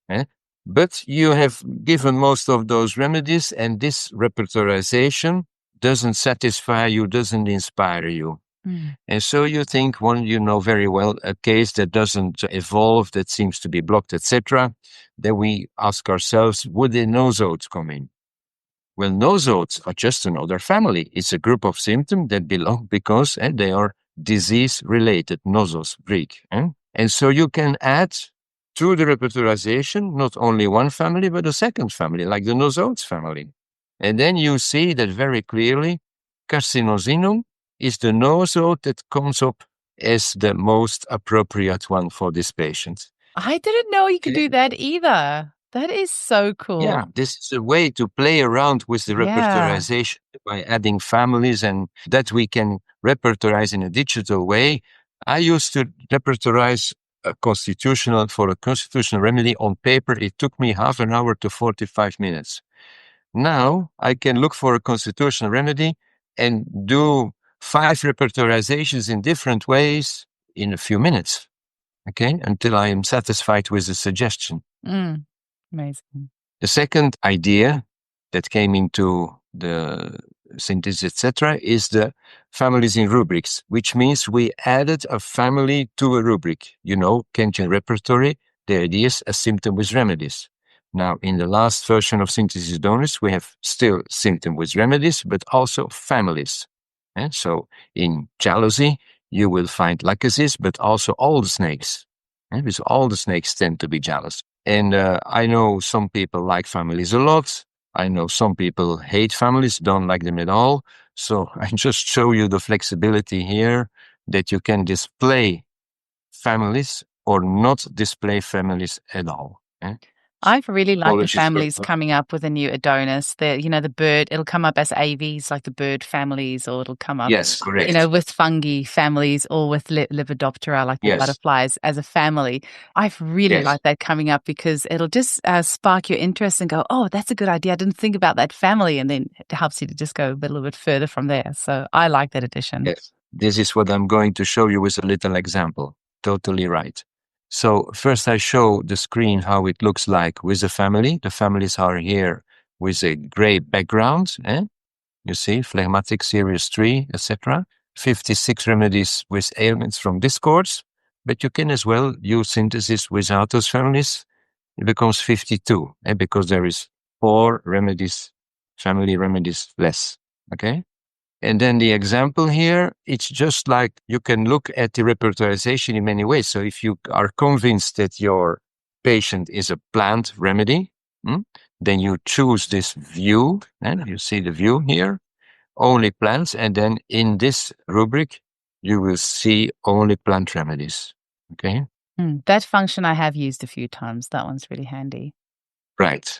But you have given most of those remedies, and this repertorization doesn't satisfy you, doesn't inspire you. And so you think, you know very well, a case that doesn't evolve, that seems to be blocked, etc. Then we ask ourselves, would the nosodes come in? Well, nosodes are just another family. It's a group of symptoms that belong because they are disease-related, nosos, Greek. And so you can add to the repertorization not only one family, but a second family, like the nosodes family. And then you see that very clearly, carcinosinum is the nosode that comes up as the most appropriate one for this patient. I didn't know you could do that either. That is so cool. Yeah, this is a way to play around with the repertorization by adding families, and that we can repertorize in a digital way. I used to repertorize for a constitutional remedy on paper. It took me half an hour to 45 minutes. Now I can look for a constitutional remedy and do 5 repertorizations in different ways in a few minutes, until I am satisfied with the suggestion. Amazing. The second idea that came into the synthesis, etc., is the families in rubrics, which means we added a family to a rubric. Kantian Repertory, the idea is a symptom with remedies. Now, in the last version of Synthesis Donus, we have still symptom with remedies, but also families. And so in jealousy, you will find lachesis, but also all the snakes. Because all the snakes tend to be jealous. And I know some people like families a lot. I know some people hate families, don't like them at all. So I just show you the flexibility here that you can display families or not display families at all. I've really liked the families coming up with a new Adonis. The bird, it'll come up as AVs, like the bird families, or it'll come up, yes, correct. With fungi families, or with Lepidoptera, like the butterflies as a family. I've really liked that coming up because it'll just spark your interest and go, oh, that's a good idea. I didn't think about that family. And then it helps you to just go a little bit further from there. So I like that addition. Yes. This is what I'm going to show you with a little example. Totally right. So first I show the screen how it looks like with a family. The families are here with a gray background. You see, phlegmatic, serious 3, etc. 56 remedies with ailments from discords. But you can as well use synthesis without those families. It becomes 52, because there is 4 remedies, family remedies less. Okay? And then the example here, it's just like you can look at the repertorization in many ways. So if you are convinced that your patient is a plant remedy, then you choose this view, and you see the view here, only plants, and then in this rubric, you will see only plant remedies. Okay? That function I have used a few times. That one's really handy. Right.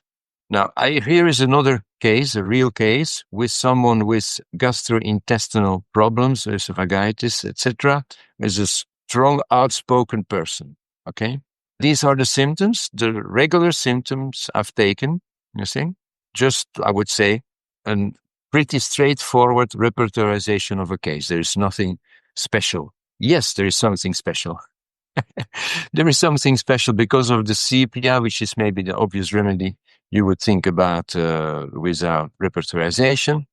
Now, here is another case, a real case, with someone with gastrointestinal problems, esophagitis, etc., is a strong, outspoken person. Okay? These are the symptoms, the regular symptoms I've taken, you see? Just, I would say, a pretty straightforward repertorization of a case. There is nothing special. Yes, there is something special. There is something special because of the sepia, which is maybe the obvious remedy you would think about with repertorization.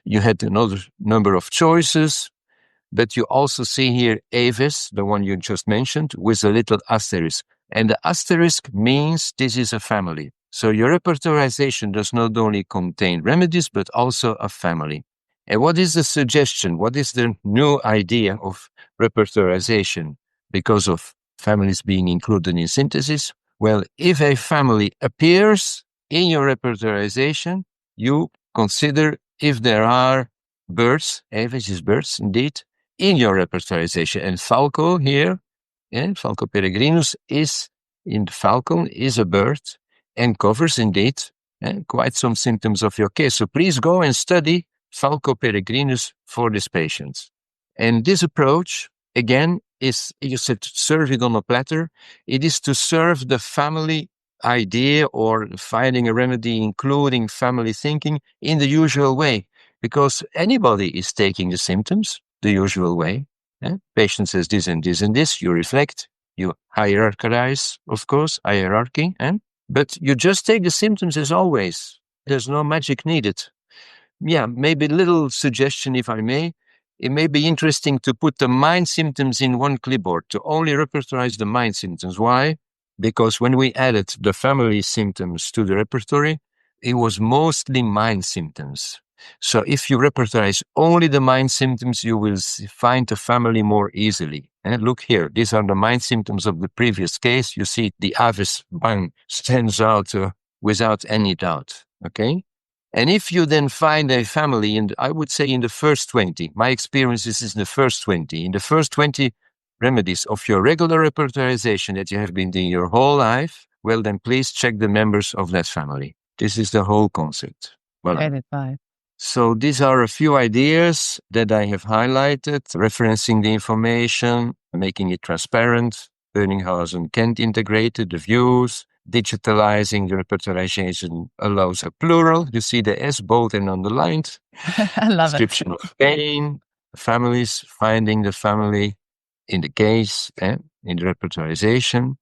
You had another number of choices, but you also see here Aves, the one you just mentioned, with a little asterisk. And the asterisk means this is a family. So your repertorization does not only contain remedies, but also a family. And what is the suggestion? What is the new idea of repertorization because of families being included in synthesis? Well, if a family appears in your repertorization, you consider if there are birds, Aves is birds indeed, in your repertorization. And Falco here, Falco peregrinus is in the falcon, is a bird and covers indeed quite some symptoms of your case. So please go and study Falco peregrinus for these patients. And this approach, again, is, you said, serve it on a platter. It is to serve the family idea or finding a remedy, including family thinking in the usual way, because anybody is taking the symptoms the usual way. Patient says this and this and this, you reflect, you hierarchize, of course, hierarchy, but you just take the symptoms as always. There's no magic needed. Yeah, maybe a little suggestion, if I may. It may be interesting to put the mind symptoms in one clipboard, to only repertorize the mind symptoms. Why? Because when we added the family symptoms to the repertory, it was mostly mind symptoms. So if you repertorize only the mind symptoms, you will find the family more easily. And look here, these are the mind symptoms of the previous case. You see the Aves bang stands out without any doubt. Okay? And if you then find a family, and I would say in the first 20, my experience is in the first 20, in the first 20 remedies of your regular repertorization that you have been doing your whole life, well, then please check the members of that family. This is the whole concept. Voilà. So these are a few ideas that I have highlighted, referencing the information, making it transparent, Böninghausen Kent integrated, the views, digitalizing the repertorization allows a plural. You see the S bold and underlined. I love Description of pain, families, finding the family in the case, in the repertorization.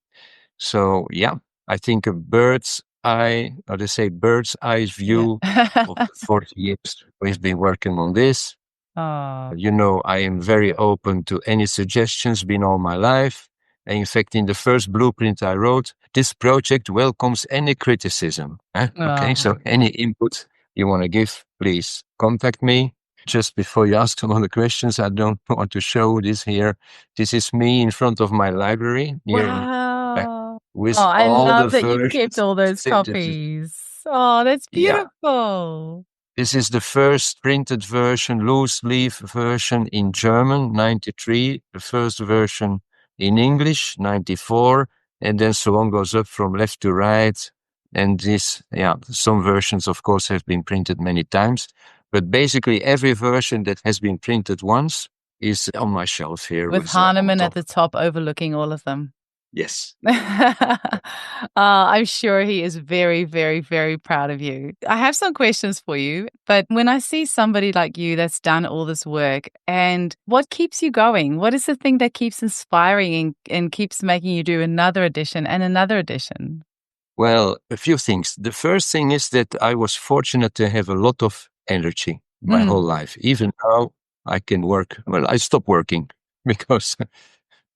So, yeah, I think a bird's eye, or they say bird's eye view of the 40 years we've been working on this. You know, I am very open to any suggestions, been all my life. And in fact, in the first blueprint I wrote, this project welcomes any criticism. Okay, so any input you want to give, please contact me. Just before you ask some other questions, I don't want to show this here. This is me in front of my library. Wow. With I all love the that you kept all those copies. Oh, that's beautiful. This is the first printed version, loose leaf version in German, 93. The first version in English, 94. And then so on goes up from left to right. And this, some versions, of course, have been printed many times. But basically, every version that has been printed once is on my shelf here. With Hahnemann at the top overlooking all of them. Yes. I'm sure he is very, very, very proud of you. I have some questions for you, but when I see somebody like you that's done all this work, and what keeps you going? What is the thing that keeps inspiring and keeps making you do another edition and another edition? Well, a few things. The first thing is that I was fortunate to have a lot of energy my whole life. Even now, I can work. Well, I stopped working because...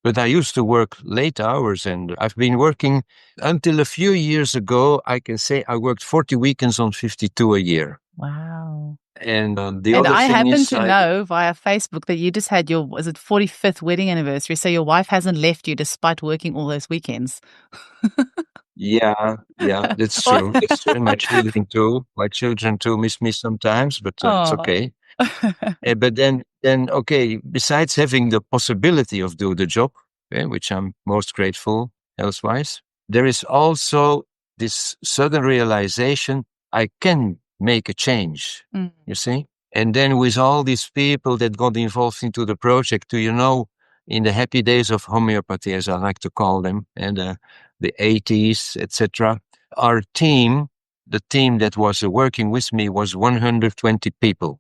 But I used to work late hours, and I've been working until a few years ago. I can say I worked 40 weekends on 52 a year. Wow. And I happen to know via Facebook that you just had your, was it 45th wedding anniversary? So your wife hasn't left you despite working all those weekends. Yeah, that's true. That's true. And my children too miss me sometimes, but it's okay. But then, okay, besides having the possibility of doing the job, which I'm most grateful elsewise, there is also this sudden realization I can make a change, you see? And then with all these people that got involved into the project, in the happy days of homeopathy, as I like to call them, and the 80s, etc., our team, the team that was working with me was 120 people.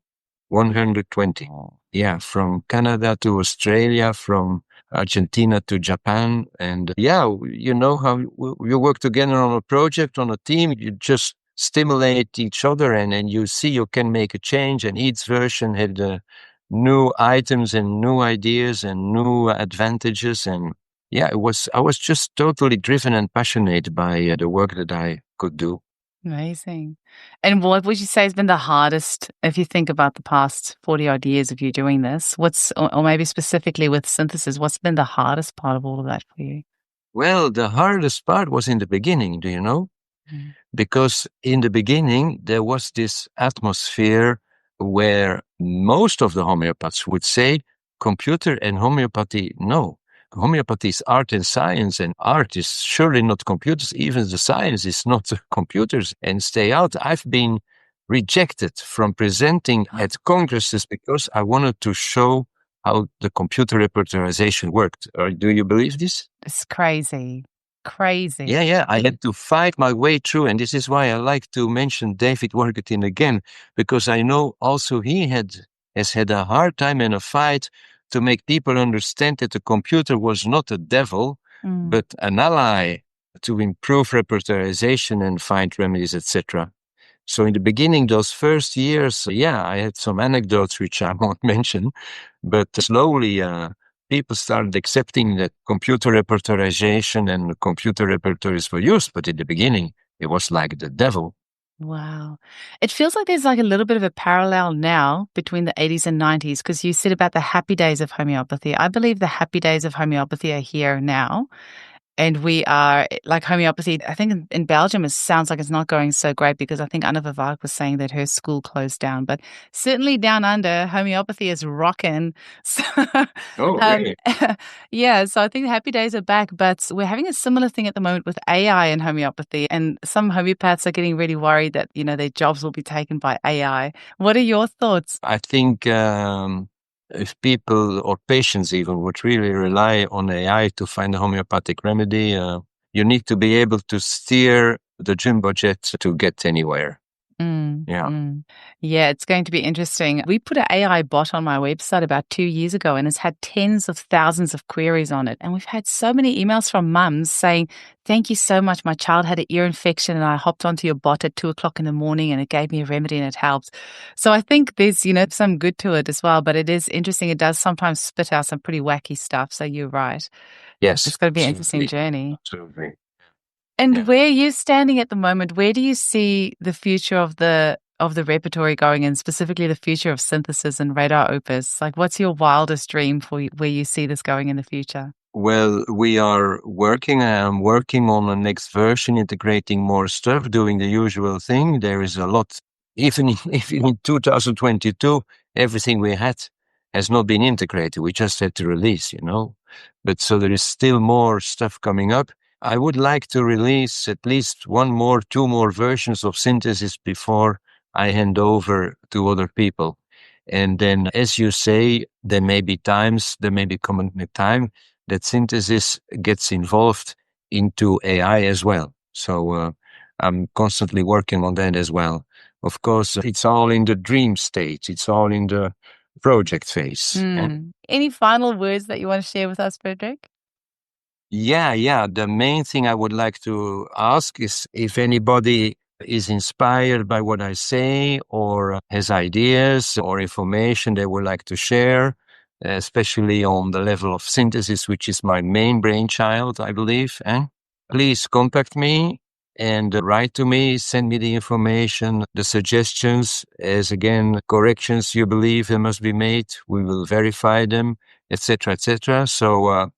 120. Yeah, from Canada to Australia, from Argentina to Japan. And you know how you work together on a project, on a team, you just stimulate each other and you see you can make a change, and each version had new items and new ideas and new advantages. And I was just totally driven and passionate by the work that I could do. Amazing. And what would you say has been the hardest, if you think about the past 40 odd years of you doing this? Or maybe specifically with synthesis, what's been the hardest part of all of that for you? Well, the hardest part was in the beginning, do you know? Mm. Because in the beginning, there was this atmosphere where most of the homeopaths would say computer and homeopathy, no. Homeopathy is art and science, and art is surely not computers. Even the science is not computers, and stay out. I've been rejected from presenting at congresses because I wanted to show how the computer repertorization worked. Do you believe this? It's crazy. Crazy. Yeah. I had to fight my way through. And this is why I like to mention David Warburton again, because I know also he has had a hard time and a fight to make people understand that the computer was not a devil, but an ally to improve repertorization and find remedies, etc. So in the beginning, those first years, I had some anecdotes which I won't mention, but slowly people started accepting that computer repertorization and computer repertories were used. But in the beginning, it was like the devil. Wow. It feels like there's like a little bit of a parallel now between the 80s and 90s, because you said about the happy days of homeopathy. I believe the happy days of homeopathy are here now. And we are, like homeopathy, I think in Belgium, it sounds like it's not going so great, because I think Anna Vivak was saying that her school closed down. But certainly down under, homeopathy is rocking. So, Really? so I think the happy days are back. But we're having a similar thing at the moment with AI and homeopathy. And some homeopaths are getting really worried that, their jobs will be taken by AI. What are your thoughts? I think if people or patients even would really rely on AI to find a homeopathic remedy, you need to be able to steer the jumbo jet to get anywhere. Yeah, it's going to be interesting. We put an AI bot on my website about 2 years ago, and it's had tens of thousands of queries on it. And we've had so many emails from mums saying, thank you so much. My child had an ear infection and I hopped onto your bot at 2:00 in the morning and it gave me a remedy and it helped. So I think there's, some good to it as well. But it is interesting. It does sometimes spit out some pretty wacky stuff. So you're right. Yes. It's going to be an interesting journey. Absolutely. And where you're standing at the moment, where do you see the future of the repertory going, and specifically the future of synthesis and radar opus? Like, what's your wildest dream for where you see this going in the future? Well, we are working. I am working on the next version, integrating more stuff, doing the usual thing. There is a lot. Even in 2022, everything we had has not been integrated. We just had to release, But so there is still more stuff coming up. I would like to release at least two more versions of synthesis before I hand over to other people. And then, as you say, there may be coming a time that synthesis gets involved into AI as well. So I'm constantly working on that as well. Of course, it's all in the dream stage. It's all in the project phase. Any final words that you want to share with us, Frederik? Yeah. The main thing I would like to ask is if anybody is inspired by what I say or has ideas or information they would like to share, especially on the level of synthesis, which is my main brainchild, I believe. Please contact me and write to me, send me the information, the suggestions, as again, corrections you believe there must be made. We will verify them, etc., etc. So,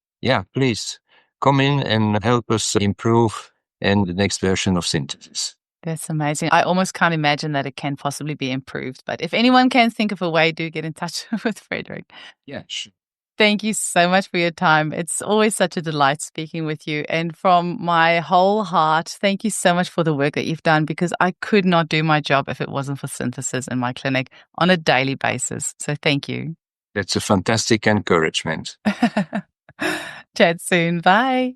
please come in and help us improve in the next version of synthesis. That's amazing. I almost can't imagine that it can possibly be improved. But if anyone can think of a way, do get in touch with Frederik. Yeah, sure. Thank you so much for your time. It's always such a delight speaking with you. And from my whole heart, thank you so much for the work that you've done, because I could not do my job if it wasn't for synthesis in my clinic on a daily basis. So thank you. That's a fantastic encouragement. Chat soon. Bye.